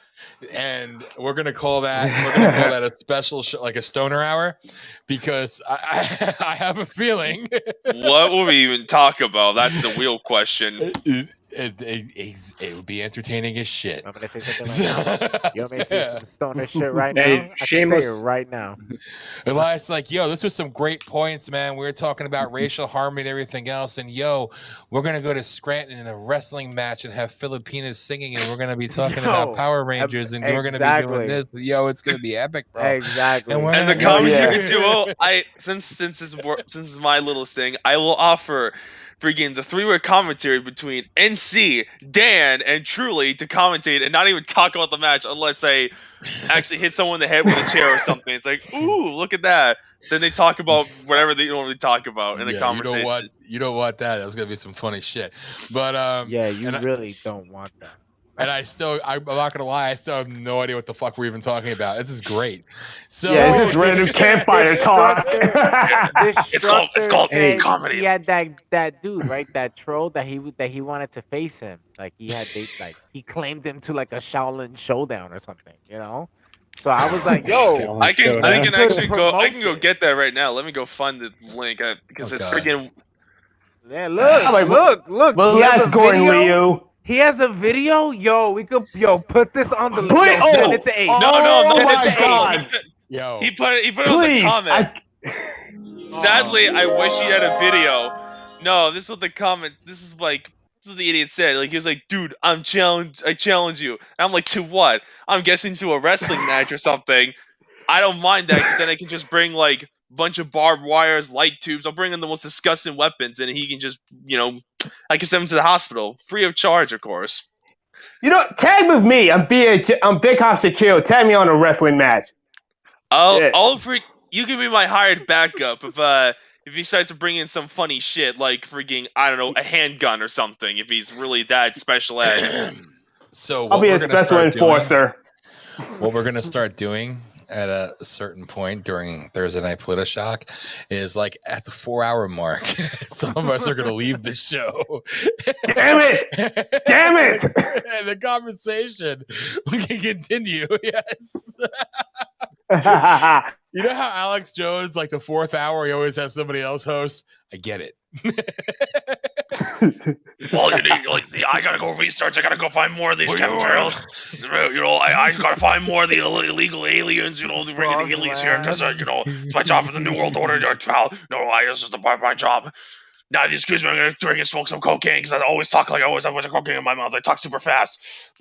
And we're gonna call that a special show, like a stoner hour, because I have a feeling. What will we even talk about? That's the real question. It would be entertaining as shit. I'm gonna say something like that. You want me to say some stoner shit right now? Hey, I can say it shameless. right now. Elias, like, yo, this was some great points, man. We were talking about racial harmony and everything else, and yo, we're gonna go to Scranton in a wrestling match and have Filipinas singing, and we're gonna be talking about Power Rangers, and we're gonna be doing this. Yo, it's gonna be epic, bro. Exactly. And the commentary duo, since this is my little thing, I will offer freaking the three-way commentary between NC, Dan, and Truly to commentate and not even talk about the match unless I actually hit someone in the head with a chair or something. It's like, ooh, look at that. Then they talk about whatever they normally talk about in the conversation. You don't want that. That's gonna be some funny shit. But yeah, you really don't want that. And I'm not gonna lie, I still have no idea what the fuck we're even talking about. This is great. So yeah, it's just random campfire talk. It's called comedy. He had that dude, right? That troll that he wanted to face him. Like he claimed him to like a Shaolin showdown or something, you know? So I was like, yo, I can actually go. I can go get that right now. Let me go find the link because it's freaking. Yeah, look. Well, that's Gordon Liu. He has a video. Yo, we could put this on the list. Send it to Ace. No, my God. Yo, he put it on the comment. Sadly, I wish he had a video. No, this is what the comment. This is what the idiot said. Like he was like, "Dude, I challenge you." And I'm like, "To what?" I'm guessing to a wrestling match or something. I don't mind that because then I can just bring like a bunch of barbed wires, light tubes. I'll bring in the most disgusting weapons, and he can just, I can send him to the hospital free of charge, of course. Tag with me. I'm Big Hop Shaquille. Tag me on a wrestling match. You can be my hired backup if he starts to bring in some funny shit like freaking, I don't know, a handgun or something. If he's really that special ed. So I'll be a special enforcer. What we're gonna start doing at a certain point during Thursday Night POLITI-SHOCK is like at the 4-hour mark, some of us are going to leave the show. Damn it! And the conversation we can continue. Yes. You know how Alex Jones, like the 4th hour, he always has somebody else host? I get it. Well, I gotta go research. I gotta go find more of these chemtrails. I gotta find more of the illegal aliens. The bringing the aliens here because it's my job for the New World Order, pal. It's just a part of my job. Now, excuse me, I'm gonna drink and smoke some cocaine because I always talk like I always have a bunch of cocaine in my mouth. I talk super fast.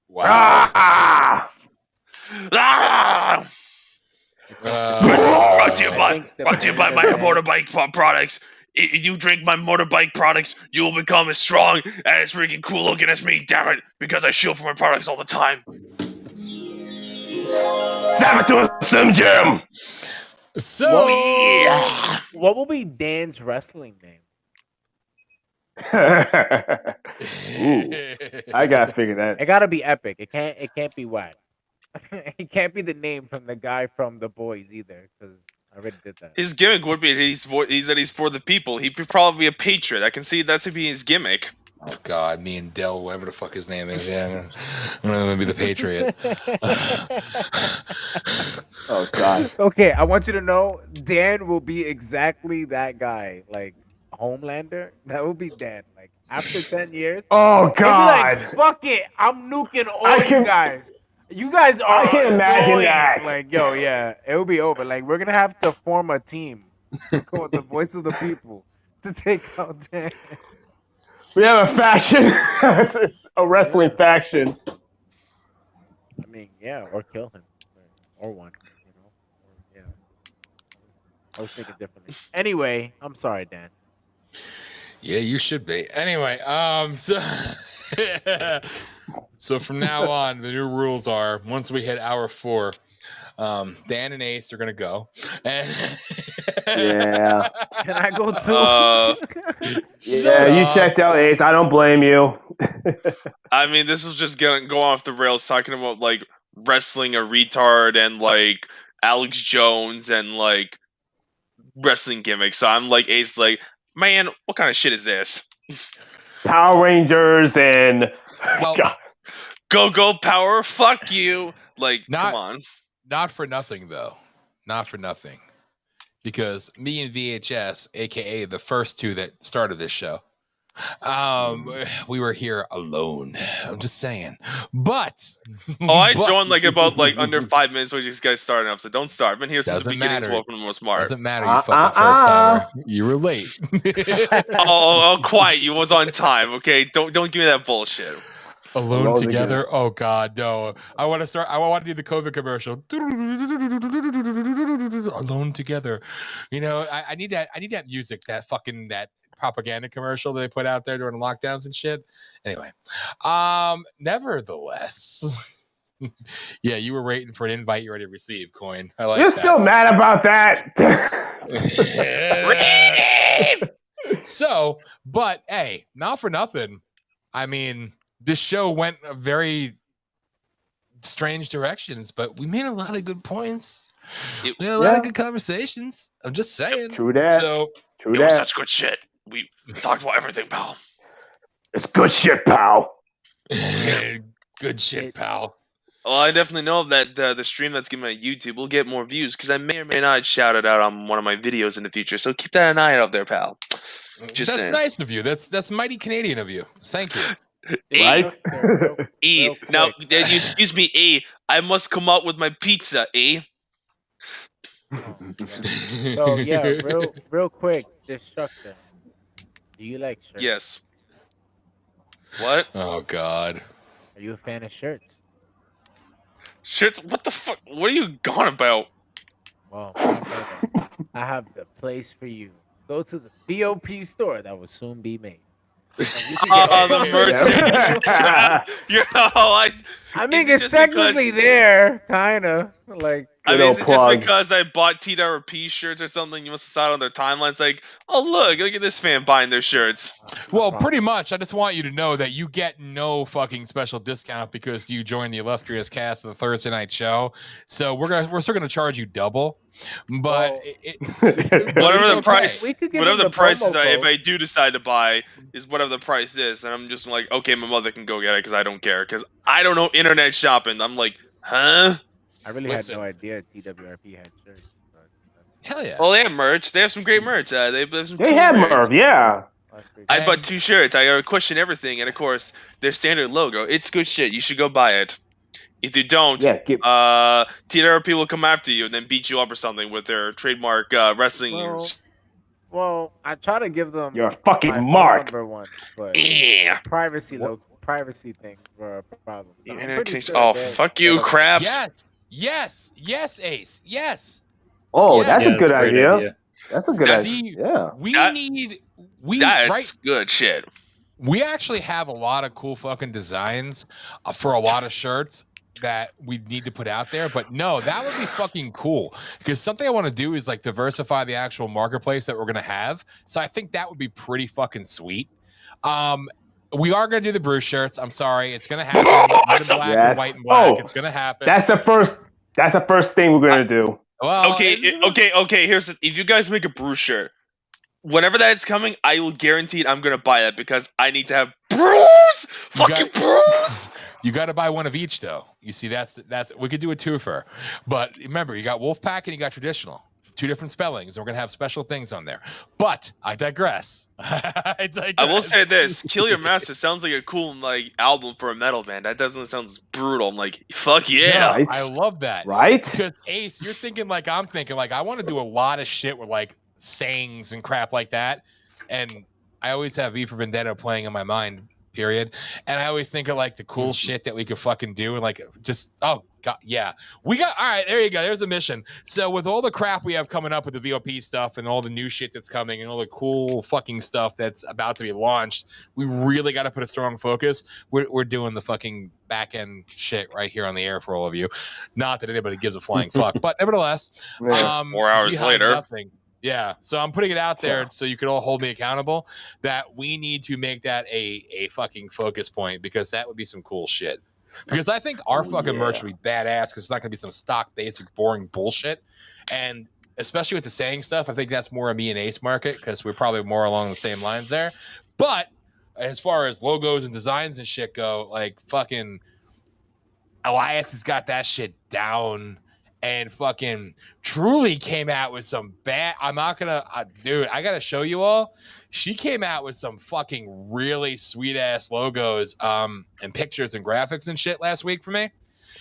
Wow. Brought to you by my motorbike products. If you drink my motorbike products, you will become as strong and as freaking cool looking as me, damn it, because I shield from my products all the time. Snap it to a Slim Jim! So, what will be Dan's wrestling name? Ooh, I gotta figure that. It gotta be epic. It can't be whack. It can't be the name from the guy from The Boys either, because I already did that. His gimmick would be that he's for the people. He'd probably be a patriot. I can see that's to be his gimmick. Oh God, me and Dell, whatever the fuck his name is, yeah, I'm gonna be the patriot. Oh God. Okay, I want you to know Dan will be exactly that guy, like Homelander. That will be Dan. Like after 10 years. Oh God. Like, fuck it, I'm nuking all you guys. You guys are. I can imagine that. Like, yo, yeah, it will be over. Like, we're gonna have to form a team called the Voice of the People to take out Dan. We have a faction. It's a wrestling faction. I mean, yeah, or kill him, or one. Or, I was thinking differently. Anyway, I'm sorry, Dan. Yeah, you should be. Anyway, so from now on, the new rules are once we hit hour 4, Dan and Ace are gonna go. And yeah. Can I go too? Yeah, you checked out Ace. I don't blame you. I mean, this was just gonna go off the rails talking about like wrestling a retard and like Alex Jones and like wrestling gimmicks. So I'm like, Ace, like, man, what kind of shit is this? Power Rangers and Well, Go Power, fuck you. Like, come on. Not for nothing, though. Not for nothing. Because me and VHS, aka the first two that started this show, we were here alone. I'm just saying. But I joined like about like under 5 minutes when you guys started up. So don't start. I've been here since the Doesn't beginning. matter. Welcome to Smart. doesn't matter, you fucking first timer. You were late. Quiet. You was on time. Okay, don't give me that bullshit. Alone together? Again. Oh God, no! I want to start. I want to do the COVID commercial. Alone together. You know, I need that. I need that music. That propaganda commercial that they put out there during lockdowns and shit. Anyway, nevertheless, yeah, you were waiting for an invite you already received, Coin. I like. You're still mad about that. So, but hey, not for nothing. I mean, this show went a very strange directions, but we made a lot of good points. We had a lot of good conversations. I'm just saying. True that. So, it was such good shit. We talked about everything, pal. It's good shit, pal. Good shit, pal. Well, I definitely know that the stream that's given on YouTube will get more views because I may or may not shout it out on one of my videos in the future. So keep that an eye out there, pal. Just that's saying. Nice of you. That's mighty Canadian of you. Thank you. Right? Now, excuse me, I must come out with my pizza, So yeah, real quick, destruction. Do you like shirts? Yes. What? Oh God. Are you a fan of shirts? Shirts? What the fuck? What are you gone about? Well, my brother, I have the place for you. Go to the VOP store that will soon be made. The merch. I mean, it's technically there, kind of. Like, I mean, is it just because I bought TWP shirts or something? You must have saw it on their timelines. Like, oh look at this fan buying their shirts. Well, pretty much. I just want you to know that you get no fucking special discount because you joined the illustrious cast of the Thursday night show. So we're still gonna charge you double. But whatever the price, whatever the price is, if I do decide to buy, is whatever the price is, and I'm just like, okay, my mother can go get it because I don't care because I don't know internet shopping. I'm like, huh? I really had no idea TWRP had shirts. Hell yeah! Well, they have merch. They have some great merch. They have some. They have merch, yeah. I bought 2 shirts. I question everything, and of course, their standard logo. It's good shit. You should go buy it. If you don't, TWRP will come after you and then beat you up or something with their trademark wrestling use. Well, I try to give them your fucking mark. Number one, but yeah. privacy thing for a problem. So fuck you, crabs. Yes, Ace. Yes. Oh, that's a good idea. That's a good idea. Yeah. That's good shit. We actually have a lot of cool fucking designs for a lot of shirts that we need to put out there, but no, that would be fucking cool because something I want to do is like diversify the actual marketplace that we're gonna have. So I think that would be pretty fucking sweet. We are gonna do the Bruce shirts. I'm sorry, it's gonna happen. Black and white and black. It's gonna happen. That's the first thing we're gonna do. Well, okay. Here's if you guys make a Bruce shirt, whenever that's coming, I will guarantee I'm gonna buy that because I need to have Bruce, Bruce. You got to buy one of each, though. You see, that's we could do a twofer, but remember, you got Wolfpack and you got traditional, 2 different spellings. And we're gonna have special things on there. But I digress. I will say this: Kill Your Master sounds like a cool album for a metal band. That doesn't sound brutal. I'm like, fuck yeah! Right. I love that. Right? Because Ace, you're thinking like I'm thinking. Like I want to do a lot of shit with like sayings and crap like that, and I always have V for Vendetta playing in my mind. Period. And I always think of like the cool shit that we could fucking do and like just oh god yeah we got all right there you go there's a mission. So with all the crap we have coming up with the VOP stuff and all the new shit that's coming and all the cool fucking stuff that's about to be launched, we really got to put a strong focus. We're doing the fucking back end shit right here on the air for all of you. Not that anybody gives a flying fuck, but nevertheless 4 hours later. Yeah. So I'm putting it out there Yeah. so you can all hold me accountable that we need to make that a fucking focus point because that would be some cool shit. Because I think our fucking merch would be badass because it's not going to be some stock, basic, boring bullshit. And especially with the saying stuff, I think that's more a me and Ace market because we're probably more along the same lines there. But as far as logos and designs and shit go, like fucking Elias has got that shit down and fucking truly came out with some bad. I'm not gonna, dude, I gotta show you all. She came out with some fucking really sweet ass logos, and pictures and graphics and shit last week for me.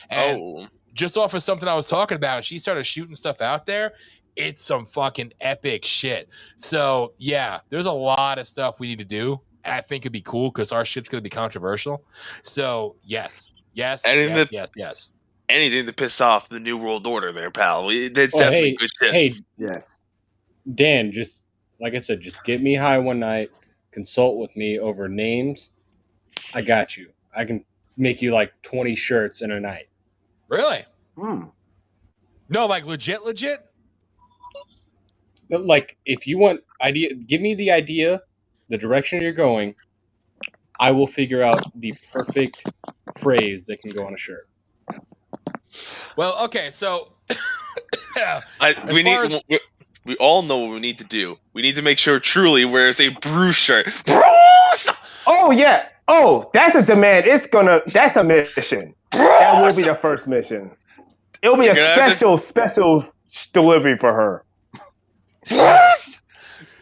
And just off of something I was talking about, she started shooting stuff out there. It's some fucking epic shit. So yeah, there's a lot of stuff we need to do. And I think it'd be cool because our shit's gonna be controversial. So yes. Anything to piss off the New World Order there, pal. That's definitely good shit. Hey, Yes. Dan, just like I said, just get me high one night, consult with me over names. I got you. I can make you like 20 shirts in a night. Really? Hmm. No, like legit? Like, if you want idea, give me the idea, the direction you're going. I will figure out the perfect phrase that can go on a shirt. Well, okay, so we all know what we need to do. We need to make sure Truly wears a Bruce shirt. Bruce! Oh yeah. Oh, that's a demand. That's a mission. That will be the first mission. It'll be a special delivery for her. Bruce!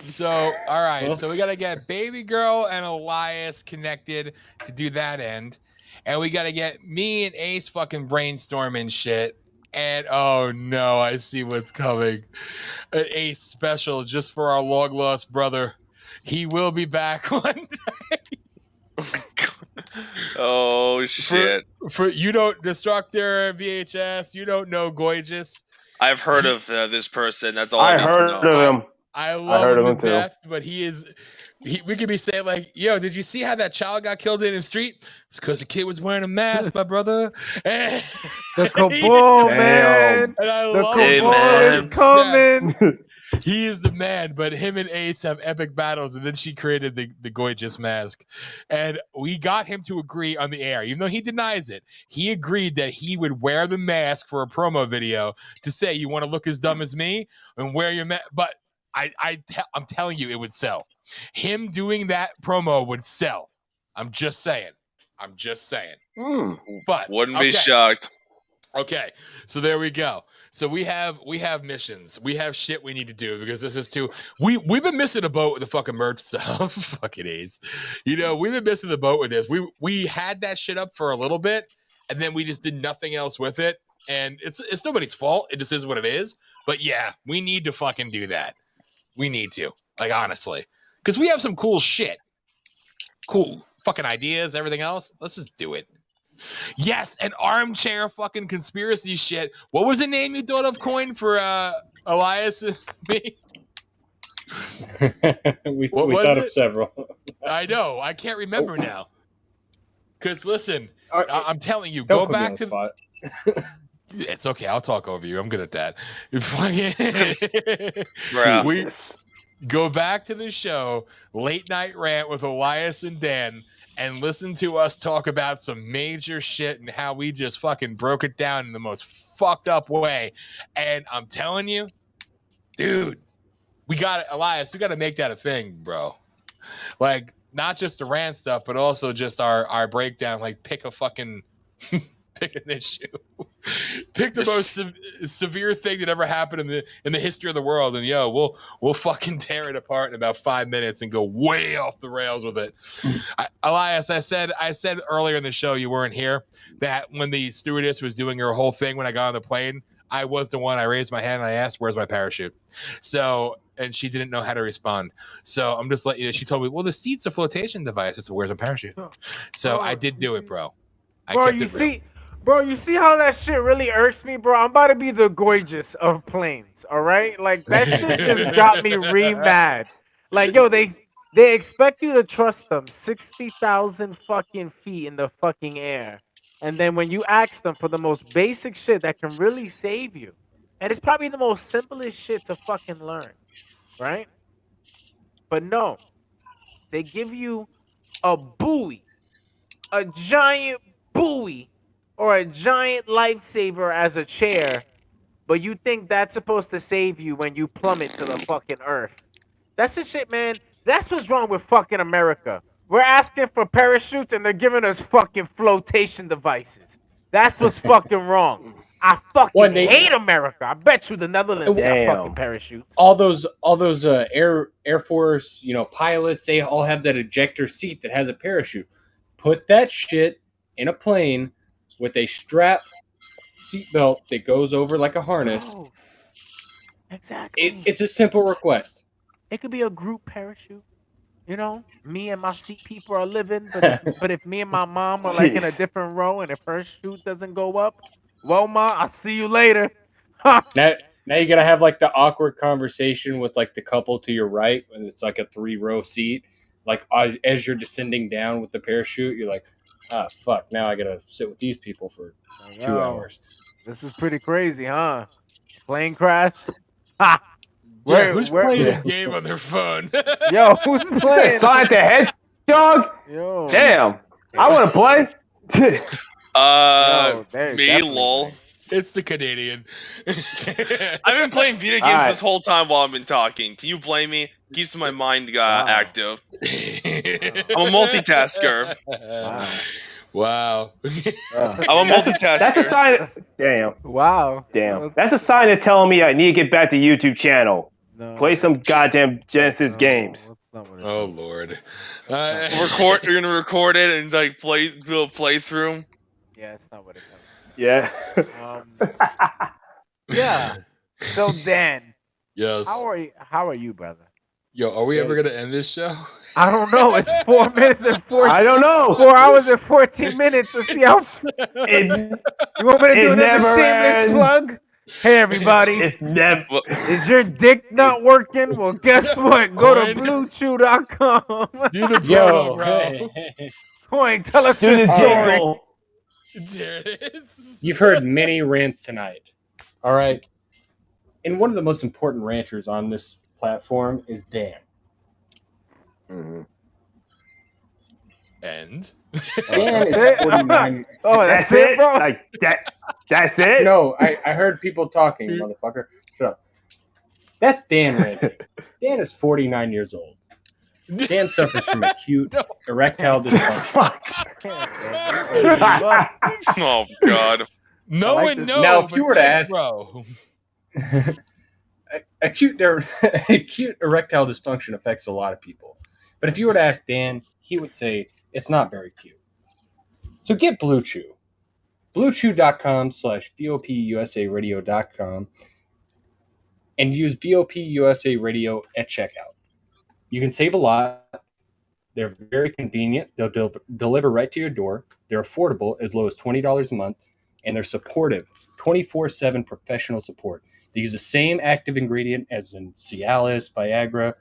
So, all right. So we got to get Baby Girl and Elias connected to do that end. And we got to get me and Ace fucking brainstorming shit. And oh no, I see what's coming. An Ace special just for our long lost brother. He will be back one day. Oh shit. For you don't Destructor VHS, you don't know Gorgeous. I've heard of this person. That's all I need to know. Of him. I love him to death, but we could be saying like, yo, did you see how that child got killed in the street? It's because the kid was wearing a mask, my brother. And the cabal, man. And I the love cabal is coming. Yeah. He is the man, but him and Ace have epic battles, and then she created the gorgeous mask. And we got him to agree on the air, even though he denies it. He agreed that he would wear the mask for a promo video to say, you want to look as dumb as me and wear your mask. But I'm telling you, it would sell. Him doing that promo would sell. I'm just saying. But wouldn't be shocked. Okay, so there we go. So we have missions. We have shit we need to do because this is too. We've been missing a boat with the fucking merch stuff. Fucking Ace. You know, we've been missing the boat with this. We had that shit up for a little bit, and then we just did nothing else with it. And it's nobody's fault. It just is what it is. But yeah, we need to fucking do that. We need to, like, honestly, because we have some cool shit, cool fucking ideas, everything else. Let's just do it. Yes, an armchair fucking conspiracy shit. What was the name you thought of, Coin, for Elias and me? we thought of several. I know. I can't remember now. Because listen, I'm telling you, go back to. It's okay. I'll talk over you. I'm good at that. We go back to the show, Late Night Rant with Elias and Dan, and listen to us talk about some major shit and how we just fucking broke it down in the most fucked up way. And I'm telling you, dude, Elias, we got to make that a thing, bro. Like, not just the rant stuff, but also just our breakdown. Like, pick a fucking... Pick an issue. Pick the most severe thing that ever happened in the history of the world, and we'll fucking tear it apart in about 5 minutes and go way off the rails with it. Elias, I said earlier in the show, you weren't here, that when the stewardess was doing her whole thing when I got on the plane, I was the one. I raised my hand and I asked, "Where's my parachute?" So, and she didn't know how to respond. So I'm just letting you know. She told me, "Well, the seat's a flotation device." I said, "Where's my parachute?" So I did do it, bro. Bro, you see how that shit really irks me, bro? I'm about to be the gorgeous of planes, all right? Like, that shit just got me re-mad. Like, yo, they expect you to trust them 60,000 fucking feet in the fucking air. And then when you ask them for the most basic shit that can really save you, and it's probably the most simplest shit to fucking learn. right? But no, they give you a buoy, a giant buoy, or a giant lifesaver as a chair, but you think that's supposed to save you when you plummet to the fucking earth. That's the shit, man. That's what's wrong with fucking America. We're asking for parachutes and they're giving us fucking flotation devices. That's what's fucking wrong. I fucking hate America. I bet you the Netherlands got Damn. fucking parachutes. all those Air Force pilots, they all have that ejector seat that has a parachute. Put that shit in a plane with a strap seatbelt that goes over like a harness. Oh, exactly. It's a simple request. It could be a group parachute. You know, me and my seat people are living, but if me and my mom are like in a different row and if her chute doesn't go up, well, ma, I'll see you later. Now you gotta have like the awkward conversation with like the couple to your right when it's like a 3-row seat. Like as you're descending down with the parachute, you're like, ah, fuck. Now I gotta sit with these people for 2 hours. This is pretty crazy, huh? Plane crash. Ha! Who's playing Yeah. a game on their phone? Yo, who's playing? Sonic the Hedgehog? Yo, Damn. I want to play. Yo, there's Me, definitely lol. plane. It's the Canadian. I've been playing video games Alright. this whole time while I've been talking. Can you blame me? Keeps my mind active. I'm a multitasker. Wow. I'm a multitasker. That's a sign. Damn. Wow. Damn. That's a sign of telling me I need to get back to YouTube channel. No, Play some goddamn Genesis games. That's not what it Oh is. Lord. You're gonna record it and like do a playthrough. Yeah, that's not what it's. Yeah. Yeah. So Dan, Yes. how are you, brother? Yo, are we ever gonna end this show? I don't know. It's 4 minutes and 14. I don't know. 4 hours and 14 minutes. Let's see how. It's You want me to do it another never shameless ends. plug? Hey everybody, it's never. is your dick not working? Well, guess what? Go to Coin. bluechew.com. Do the Yo, promo, bro. Coin, tell us Do your the story. jingle. There it is. You've heard many rants tonight. All right. And one of the most important ranters on this platform is Dan. Mhm. And Dan is That's it? 49. Oh, that's it, bro. Like that. That's it. No, I heard people talking, motherfucker. Shut up. That's Dan ranting. Dan is 49 years old. Dan suffers from acute erectile dysfunction. Oh God. no like and this. no. Now, if but you were to yes, ask- bro. acute erectile dysfunction affects a lot of people. But if you were to ask Dan, he would say it's not very cute. So get Blue Chew. BlueChew.com/VOPUSARadio.com and use VOP USA Radio at checkout. You can save a lot. They're very convenient. They'll deliver right to your door. They're affordable, as low as $20 a month, and they're supportive, 24/7 professional support. They use the same active ingredient as in Cialis, Viagra,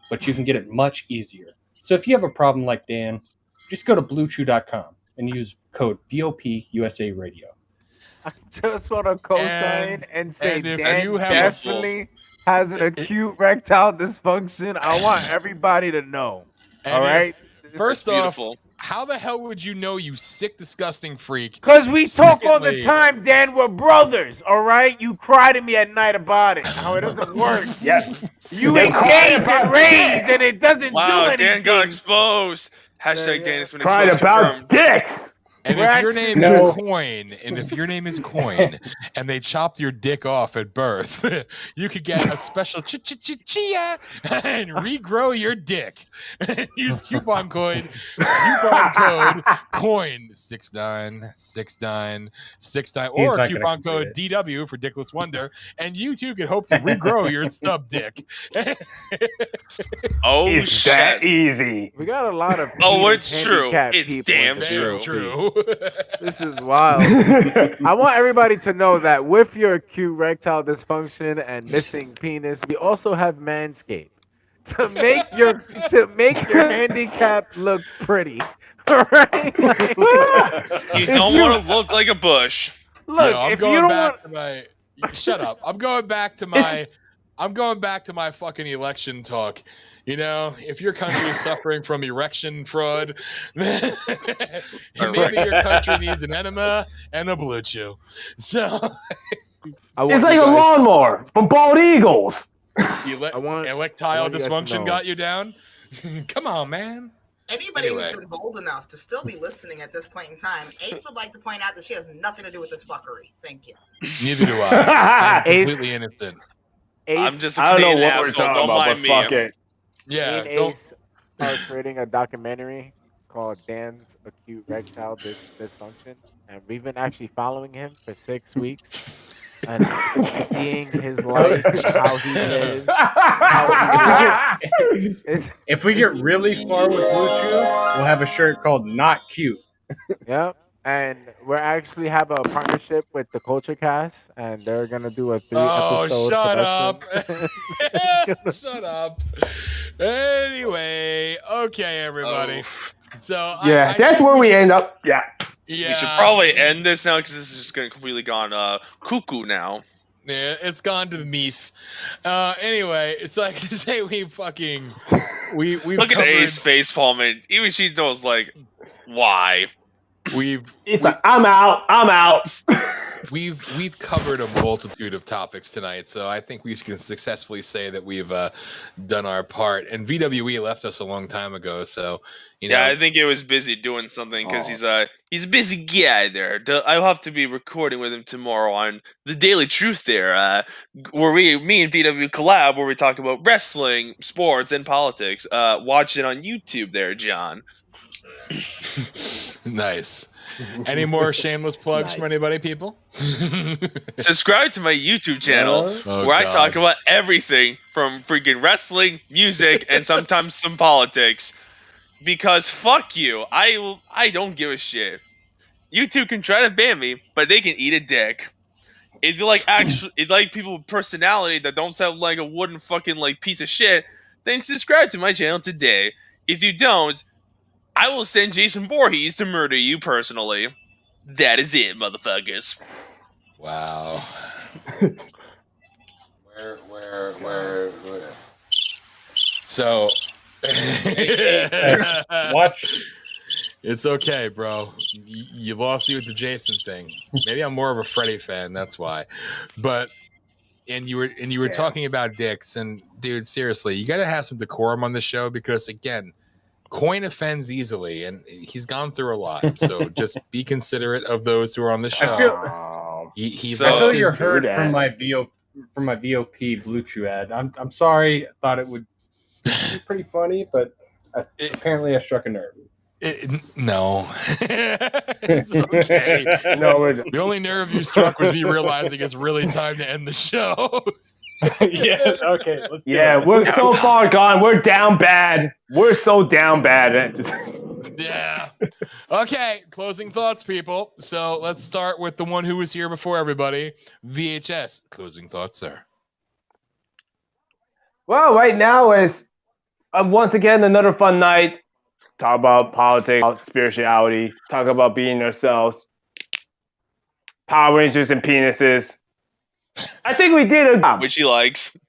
but you can get it much easier. So if you have a problem like Dan, just go to bluechew.com and use code VOPUSA Radio. I just want to co-sign and say and if Dan you have a- definitely has an acute erectile dysfunction. I want everybody to know. And All if- right? First That's off, beautiful. how the hell would you know, you sick, disgusting freak? Because we talk all the Secondly- time, Dan. We're brothers, all right? You cry to me at night about it, how it doesn't work. Yes. You They cry engage about in raids dicks. and it doesn't do Wow, anything. Dan got exposed. Hashtag Yeah. Dan has been Crying exposed. about Confirmed. dicks. And We're if your actually- name No. is Coin, and they chopped your dick off at birth, you could get a special chia and regrow your dick. Use coupon code Coin 696969 He's or not gonna coupon code complete DW for Dickless Wonder, and you too could hope to regrow your stub dick. Oh It's that shit. easy. We got a lot of Oh, penis it's true. handicapped It's people damn in the true. show. True. This is wild. I want everybody to know that with your acute erectile dysfunction and missing penis, we also have Manscaped to make your handicap look pretty. All right. Like, You if don't you- want to look like a bush. Look, Yo, I'm if you going don't back want, to my. Shut up! I'm going back to my I'm going back to my fucking election talk. You know, if your country is suffering from erection fraud, maybe your country needs an enema and a blue chew. So It's like a lawnmower from bald eagles. Electile dysfunction got you down? Come on, man. Anybody who's been bold enough to still be listening at this point in time, Ace would like to point out that she has nothing to do with this fuckery. Thank you. Neither do I. I'm completely innocent. Ace, I'm just a Canadian asshole. Don't mind me. Fuck it. Yeah, me and Ace are creating a documentary called Dan's Acute Erectile Dysfunction, and we've been actually following him for 6 weeks and seeing his life, how he lives, how he works. If we get really far with Blue Chew, we'll have a shirt called "Not Cute." Yep. And we actually have a partnership with the Culture Cast, and they're gonna do a 3-episode production. up. Shut up. Anyway, okay, everybody. So yeah, that's where we end up. Yeah. Yeah. We should probably end this now because this is just going to completely gone cuckoo now. Yeah, it's gone to the meese. Anyway, it's like to say we've Look covered, at Ace face palming. Even she knows, like, why. It's like, I'm out. We've covered a multitude of topics tonight, so I think we can successfully say that we've done our part. And VWE left us a long time ago, so you know. Yeah, I think he was busy doing something because he's a busy guy there. I'll have to be recording with him tomorrow on the Daily Truth there, where me and VW collab, where we talk about wrestling, sports, and politics. Watch it on YouTube there, John. Nice. Any more shameless plugs from anybody, people? Subscribe to my YouTube channel where I talk about everything from freaking wrestling, music, and sometimes some politics. Because fuck you, I don't give a shit. YouTube can try to ban me, but they can eat a dick. If you like people with personality that don't sound like a wooden fucking like piece of shit, then subscribe to my channel today. If you don't, I will send Jason Voorhees to murder you personally. That is it, motherfuckers. Wow. Where? So, watch. It's okay, bro. You lost you with the Jason thing. Maybe I'm more of a Freddy fan. That's why. But you were talking about dicks, and dude, seriously, you got to have some decorum on the show because again. Coin offends easily, and he's gone through a lot. So just be considerate of those who are on the show. I feel you're hurt from my VOP Blue Chew ad. I'm sorry. I thought it would be pretty funny, but apparently I struck a nerve. No, it's okay. No, the only nerve you struck was me realizing it's really time to end the show. Yeah. Okay. Let's do it. We're so far gone. We're down bad. We're so down bad. Yeah. Okay. Closing thoughts, people. So let's start with the one who was here before everybody. VHS. Closing thoughts, sir. Well, right now is once again another fun night. Talk about politics, spirituality. Talk about being ourselves. Power Rangers and penises. I think we did a job. Which he likes.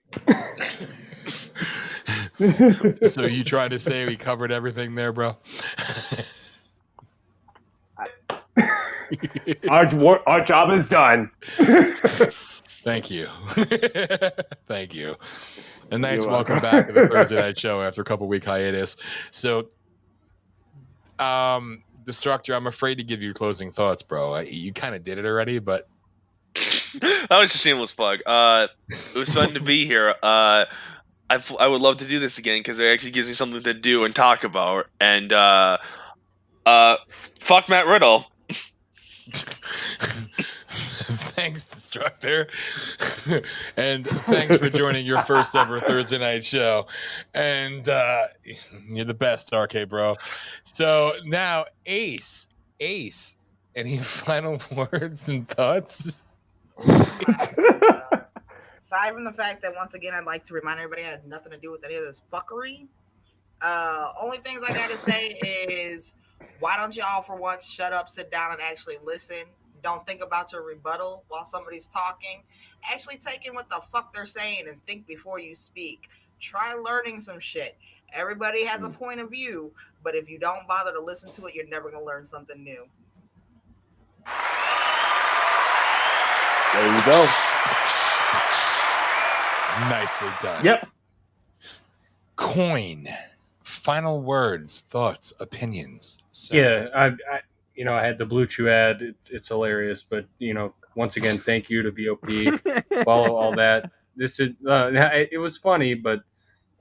So you trying to say we covered everything there, bro? Our job is done. Thank you. Thank you. A nice welcome back to the Thursday night show after a couple-week hiatus. So, Destructor, I'm afraid to give you closing thoughts, bro. You kind of did it already, but that was a shameless plug. It was fun to be here. I would love to do this again because it actually gives me something to do and talk about. And fuck Matt Riddle. Thanks, Destructor. And thanks for joining your first ever Thursday night show. And you're the best, RK, bro. So now, Ace, any final words and thoughts? Aside from the fact that once again I'd like to remind everybody I had nothing to do with any of this fuckery. Only things I gotta say is why don't y'all for once shut up, sit down, and actually listen? Don't think about your rebuttal while somebody's talking. Actually take in what the fuck they're saying and think before you speak. Try learning some shit. Everybody has a point of view, but if you don't bother to listen to it, you're never going to learn something new. There you go. Nicely done. Yep. Coin. Final words, thoughts, opinions. Sir. Yeah, I had the Blue Chew ad. It's hilarious, but once again, thank you to VOP. Follow all that. This is it was funny, but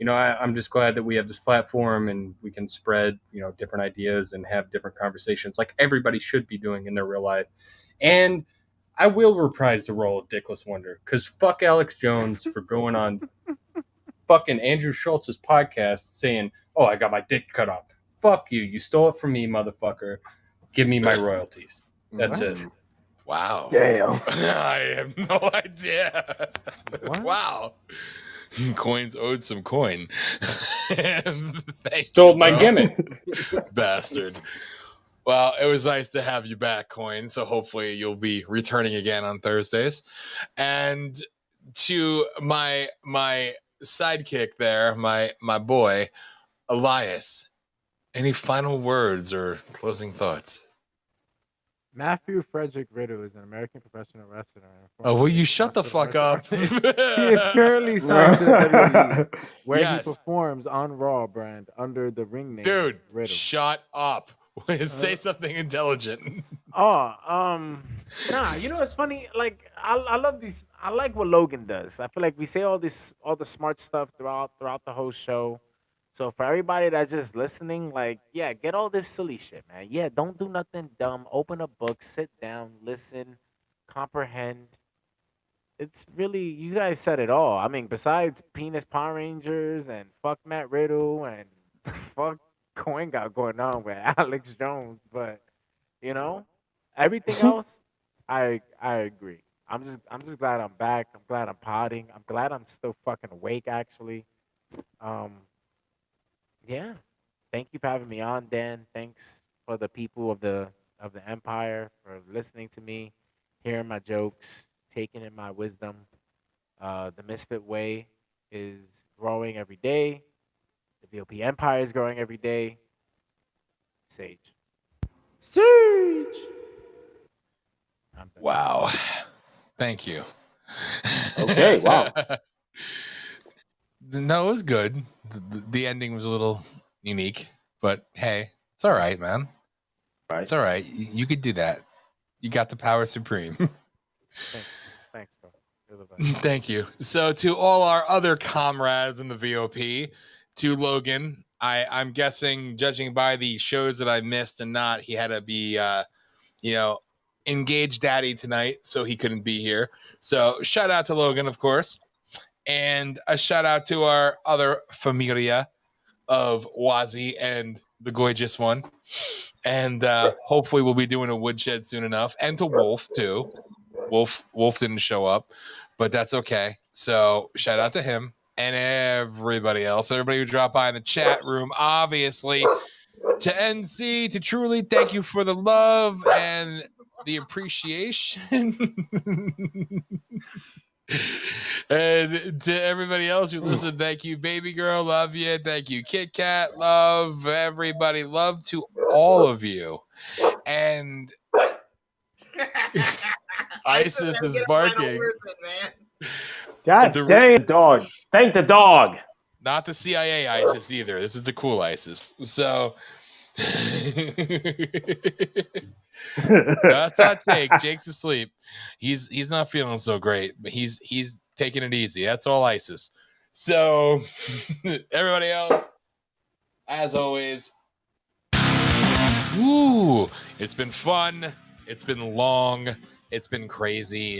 I'm just glad that we have this platform and we can spread different ideas and have different conversations like everybody should be doing in their real life. And I will reprise the role of Dickless Wonder because fuck Alex Jones for going on fucking Andrew Schultz's podcast saying, "Oh, I got my dick cut off." Fuck you. You stole it from me, motherfucker. Give me my royalties. That's What? it. Wow. Damn. I have no idea. What? Wow. Coins owed some coin. Stole my gimmick. Bastard. Well, it was nice to have you back, Coin. So hopefully you'll be returning again on Thursdays. And to my sidekick there, my boy, Elias, any final words or closing thoughts? Matthew Frederick Riddle is an American professional wrestler. Oh, will you shut the fuck up? He is currently signed to WWE, where Yes. he performs on Raw brand under the ring name Dude, Riddle. shut up. Say something intelligent. Nah, it's funny. Like I love these. I like what Logan does. I feel like we say all the smart stuff throughout the whole show. So for everybody that's just listening, like, yeah, get all this silly shit, man. Yeah, don't do nothing dumb. Open a book, sit down, listen, comprehend. It's really, you guys said it all. I mean, besides penis Power Rangers and fuck Matt Riddle and fuck Coin got going on with Alex Jones, but everything else, I agree. I'm just glad I'm back. I'm glad I'm potting. I'm glad I'm still fucking awake actually. Yeah. Thank you for having me on, Dan. Thanks for the people of the Empire for listening to me, hearing my jokes, taking in my wisdom. The Misfit Way is growing every day. The VOP Empire is growing every day. Sage. Wow. Thank you. Okay, wow. No, it was good. The ending was a little unique, but hey, it's all right, man. Right. It's all right. You could do that. You got the power supreme. Thanks, bro. You're the best. Thank you. So to all our other comrades in the VOP, to Logan, I'm guessing, judging by the shows that I missed and not, he had to be, engaged daddy tonight, so he couldn't be here. So shout out to Logan, of course. And a shout out to our other familia of Wazi and the gorgeous one. And hopefully we'll be doing a woodshed soon enough. And to Wolf, too. Wolf didn't show up, but that's okay. So shout out to him and everybody else. Everybody who dropped by in the chat room, obviously. To NC, to Truly, thank you for the love and the appreciation. And to everybody else who listened, thank you, baby girl, love you. Thank you, Kit Kat, love everybody, love to all of you. And Isis is barking. God dang it, dog. Thank the dog. Not the CIA Isis either. This is the cool Isis. So that's not Jake. Jake's asleep. He's not feeling so great, but he's taking it easy. That's all ISIS. So everybody else, as always, it's been fun. It's been long. It's been crazy.